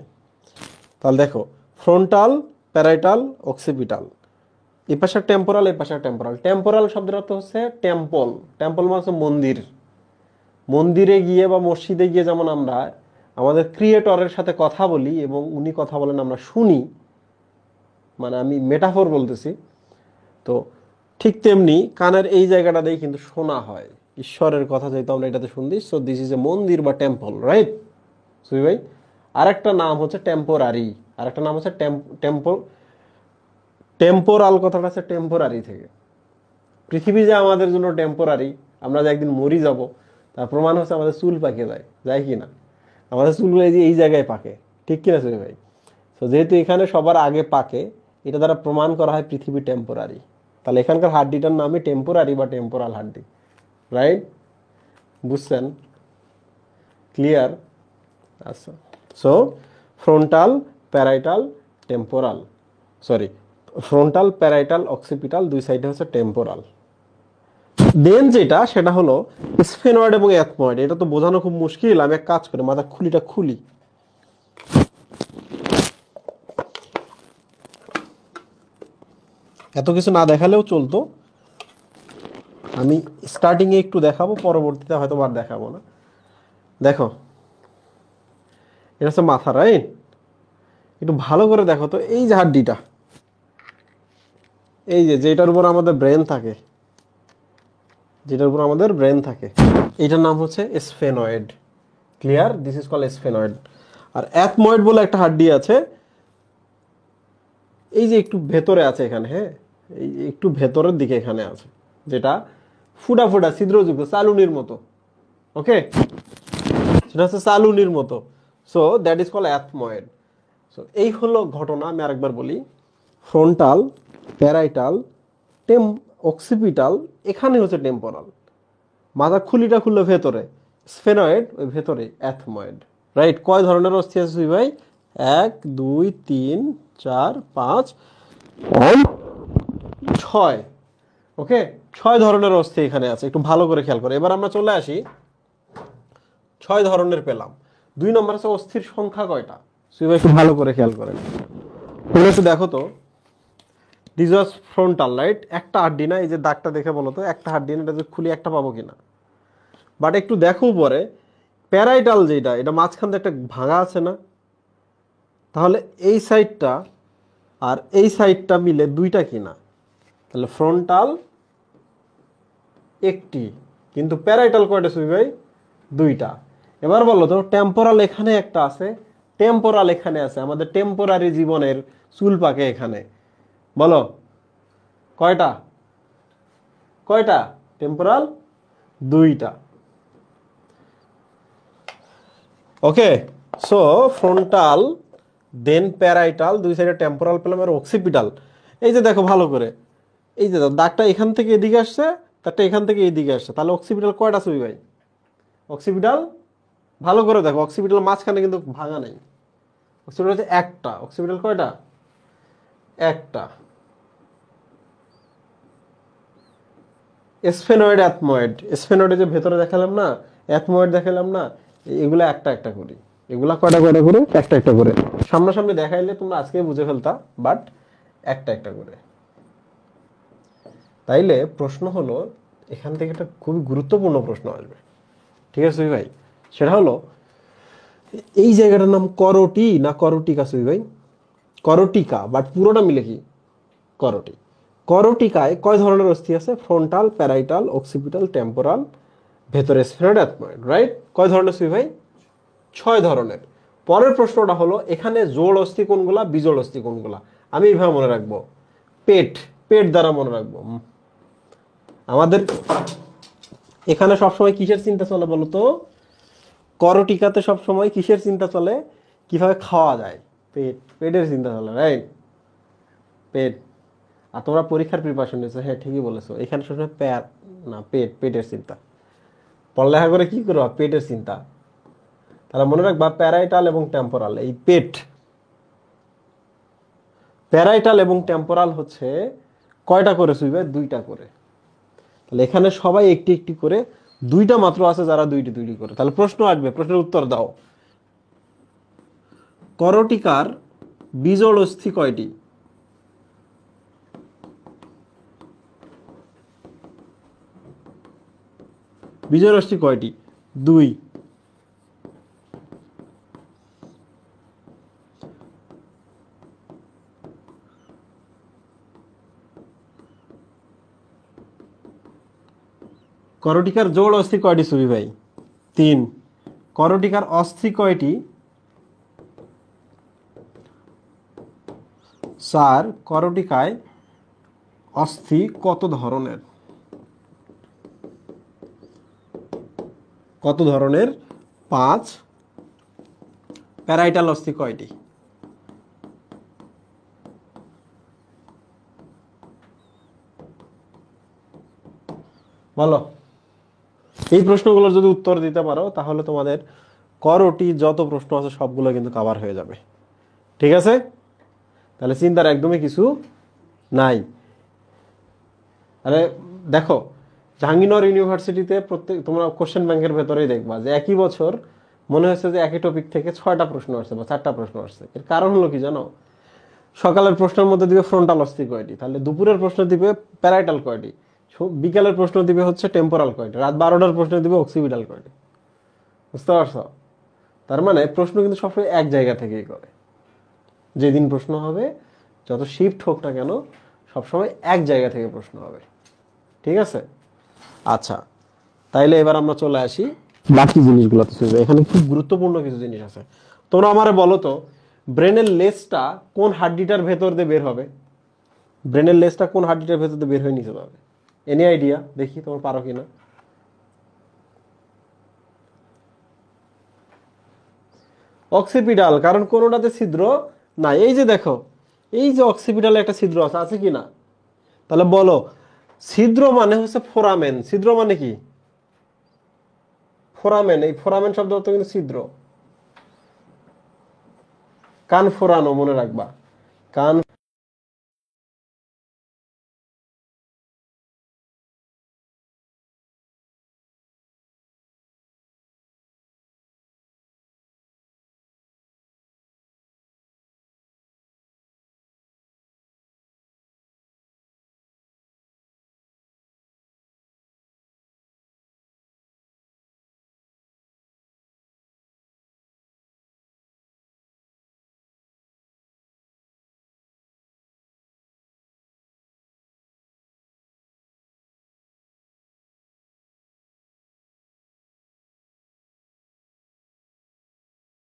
তাহলে দেখো, ফ্রন্টাল, প্যারাইটাল, অক্সিপিটাল, এই পাশে টেম্পোরাল, এই পাশে টেম্পোরাল। টেম্পোরাল শব্দের অর্থ হচ্ছে টেম্পল, টেম্পল মানে হচ্ছে মন্দির। মন্দিরে গিয়ে বা মসজিদে গিয়ে যেমন আমরা আমাদের ক্রিয়েটরের সাথে কথা বলি এবং উনি কথা বলেন আমরা শুনি, মানে আমি মেটাফোর বলতেছি, তো ঠিক তেমনি কানের এই জায়গাটাতেই কিন্তু শোনা হয় ঈশ্বরের কথা, যেহেতু আমরা এটাতে শুনছি। সো দিস ইজ এ মন্দির বা টেম্পল, রাইট সুই ভাই? আরেকটা নাম হচ্ছে টেম্পোরারি, আরেকটা নাম হচ্ছে টেম্পোরাল, কথাটা আছে টেম্পোরারি থেকে। পৃথিবী যে আমাদের জন্য টেম্পোরারি, আমরা যে একদিন মরি যাব, তার প্রমাণ হচ্ছে আমাদের চুল পাকে যায় কি না? আমাদের চুলগুলো এই জায়গায় পাকে, ঠিক কিনা সুই ভাই? তো যেহেতু এখানে সবার আগে পাকে, এটা দ্বারা প্রমাণ করা হয় পৃথিবী টেম্পোরারি। তাহলে এখানকার হাড্ডিটার নামই টেম্পোরারি বা টেম্পোরাল হাড্ডি, রাইট? বুঝছেন? ক্লিয়ার? আচ্ছা, so frontal, parietal, temporal, sorry, frontal, parietal, occipital, দুই সাইডে হচ্ছে টেম্পোরাল। দেন যেটা, সেটা হলো স্ফেনয়েড এবং অ্যাথময়েড। এটা তো বোঝানো খুব মুশকিল, আমি এক কাজ করি, মাথা খুলি। এত কিছু না দেখালেও চলতো, আমি স্টার্টিং এ একটু দেখাবো, পরবর্তীতে হয়তো আর দেখাবো না। দেখো, এটা হচ্ছে মাথা, রাইট? একটু ভালো করে দেখো তো, এই যে হাড্ডিটা, এই যে যেটার উপর আমাদের ব্রেন থাকে, এটার নাম হচ্ছে sphenoid. Clear? This is call sphenoid. আর অ্যাথময়েড বলে একটা হাড্ডি আছে, এই যে একটু ভেতরে আছে এখানে, হ্যাঁ, এই একটু ভেতরের দিকে এখানে আছে, যেটা ফুটা ফুটা ছিদ্রযুক্ত, চালুনির মতো। ওকে, সেটা হচ্ছে চালুনির মতো। So that is call ethmoid. So এই হলো ঘটনা। আমি আরেকবার বলি, ফ্রন্টাল, প্যারাইটাল, অক্সিপিটাল, এখানে হচ্ছে টেম্পোরাল, মাথা খুলিটা খুললে ভেতরে, স্ফেনয়েড ওই ভেতরে, অ্যাথময়েড, রাইট? কয় ধরনের অস্থি আছে সুই ভাই? 1 2 3 4 5 6। ওকে, 6 ধরনের অস্থি এখানে আছে, একটু ভালো করে খেয়াল করে। এবার আমরা চলে আসি, 6 ধরনের পেলাম। 2 নম্বর আছে অস্থির সংখ্যা কয়টা? সুই ভাই একটু ভালো করে খেয়াল করেন, তোমরা একটু দেখো তো। This was frontal, right? একটা হাড্ডি না, এই যে দাগটা দেখে বলো তো, একটা হাড্ডি না, এটা যে খুলি একটা পাবো কিনা? বাট একটু দেখো পরে, প্যারাইটাল যেটা, এটা মাঝখান দিয়ে একটা ভাঙা আছে না, তাহলে এই সাইডটা আর এই সাইডটা মিলে দুইটা কিনা? তাহলে ফ্রন্টাল একটি, কিন্তু প্যারাইটাল কয়টা সুই ভাই? দুইটা। এবার বলো তো, টেম্পোরাল এখানে একটা আছে, টেম্পোরাল এখানে আছে, আমাদের টেম্পোরারি জীবনের চুল পাকে এখানে, বলো কয়টা? কয়টা টেম্পোরাল? দুইটা। ওকে, সো ফ্রন্টাল, দেন প্যারাইটাল, দুই সাইডে টেম্পোরাল পেলাম, আর অক্সিপিটাল। এই যে দেখো ভালো করে, এই যে দাগটা এখান থেকে এদিকে আসছে, তারটা এখান থেকে এইদিকে আসছে, তাহলে অক্সিপিটাল কয়টা সুই ভাই? অক্সিপিটাল, ভালো করে দেখো, অক্সিপিটাল মাঝখানে কিন্তু ভাঙা নাই, অক্সিপিটাল হচ্ছে একটা। অক্সিপিটাল কয়টা? একটা। স্ফেনয়েড, অ্যাথময়েড, স্ফেনয়েডে যে ভেতরে দেখালাম না, অ্যাথময়েড দেখালাম না, এগুলা একটা একটা করি। এগুলা কয়টা কয়টা করে? একটা একটা করে। সামনাসামনি দেখাইলে তোমরা আজকে বুঝে ফেলতা, বাট একটা একটা করে। তাইলে প্রশ্ন হলো, এখান থেকে একটা খুবই গুরুত্বপূর্ণ প্রশ্ন আসবে, ঠিক আছে ভাই? সেটা হলো, এই জায়গাটার নাম করোটি না করোটিকা সুই ভাই? করোটিকা, বাট পুরোটা মিলে কি করোটি। করোটিকায় কয় ধরনের অস্থি আছে? ফ্রন্টাল, প্যারাইটাল, অক্সিপিটাল, টেম্পোরাল, ভেতরে স্ফেনোইড, রাইট? কয় ধরনের সুই ভাই? 6 ধরনের। পরের প্রশ্নটা হলো এখানে জোড় অস্থি কোনগুলা, বিজোড় অস্থি কোনগুলা? আমি এইভাবে মনে রাখবো, পেট, পেট দ্বারা মনে রাখবো। আমাদের এখানে সবসময় কিসের চিন্তা চলে বলো তো? করটিকাতে সবসময় কিসের চিন্তা চলে? কিভাবে খাওয়া যায়, পেট, পেটের চিন্তা চলে, রাইট? পেট। আর তোমরা পরীক্ষার প্রিপারেশন নিয়েছো, হ্যাঁ ঠিকই বলেছো, এখানে সবসময় প্যার না পেট, পেটের চিন্তা। পড়ালেখা করে কি করবা? পেটের চিন্তা। তাহলে মনে রাখবা প্যারাইটাল এবং টেম্পোরাল, এই পেট, প্যারাইটাল এবং টেম্পোরাল হচ্ছে কয়টা করে সুইবে? 2টা করে। তাহলে এখানে সবাই একটি একটি করে, 2টা মাত্র আছে যারা দুইটি দুইটি করে। তাহলে প্রশ্ন আসবে, প্রশ্নের উত্তর দাও। করটিকার বিজোড় অস্থি কয়টি? বিজোড় অস্থি কয়টি? 2। করটিকার জোড় অস্থি কয়টি সুবি ভাই? 3। করটিকার অস্থি কয়টি? 4। করটিকায় অস্থি কত ধরনের? কত ধরনের? 5। প্যারাইটাল অস্থি কয়টি? বলো। এই প্রশ্নগুলোর যদি উত্তর দিতে পারো তাহলে তোমাদের করটি যত প্রশ্ন আছে সবগুলো কিন্তু কভার হয়ে যাবে। ঠিক আছে? তাহলে চিন্তার একদমই কিছু নাই। আরে দেখো, জাহাঙ্গীরনগর ইউনিভার্সিটিতে প্রত্যেক তোমরা কোশ্চেন ব্যাংকের ভেতরেই দেখবা যে একই বছর মনে হচ্ছে যে একই টপিক থেকে 6টা প্রশ্ন আসছে বা 4টা প্রশ্ন আসছে। এর কারণ হলো কি জানো? সকালের প্রশ্নের মধ্যে দিবে ফ্রন্টাল অস্থি কয়টি, তাহলে দুপুরের প্রশ্ন দিবে প্যারাইটাল কয়টি, বিকালের প্রশ্ন দিবে হচ্ছে টেম্পোরাল কয়টি, রাত 12টার প্রশ্ন দিবে অক্সিপিটাল কয়টি। বুঝতে পারছো? তার মানে প্রশ্ন কিন্তু সবসময় এক জায়গা থেকেই করে। যেদিন প্রশ্ন হবে, যত শিফট হোক না কেন, সবসময় এক জায়গা থেকে প্রশ্ন হবে। ঠিক আছে? আচ্ছা, তাইলে এবার আমরা চলে আসি বাকি জিনিসগুলোতে। এখানে খুব গুরুত্বপূর্ণ কিছু জিনিস আছে। তোমরা আমারে বলো তো, ব্রেনের লেজটা কোন হাড্ডিটার ভেতর দিয়ে বের হবে? ব্রেনের লেজটা কোন হাড্ডিটার ভেতর দিয়ে বের হয়ে নিচে যাবে? Any idea? দেখি তোমার পারো কিনা। অক্সিপিটাল, কারণ কোনোটাতে ছিদ্র নাই। এই যে দেখো, এই যে অক্সিপিটালে একটা ছিদ্র আছে, আছে কি না? তাহলে বলো, ছিদ্র মানে হচ্ছে ফোরামেন। ছিদ্র মানে কি? ফোরামেন। এই ফোরামেন শব্দ অর্থ কিন্তু ছিদ্র। কান ফোরানো, মনে রাখবা, কান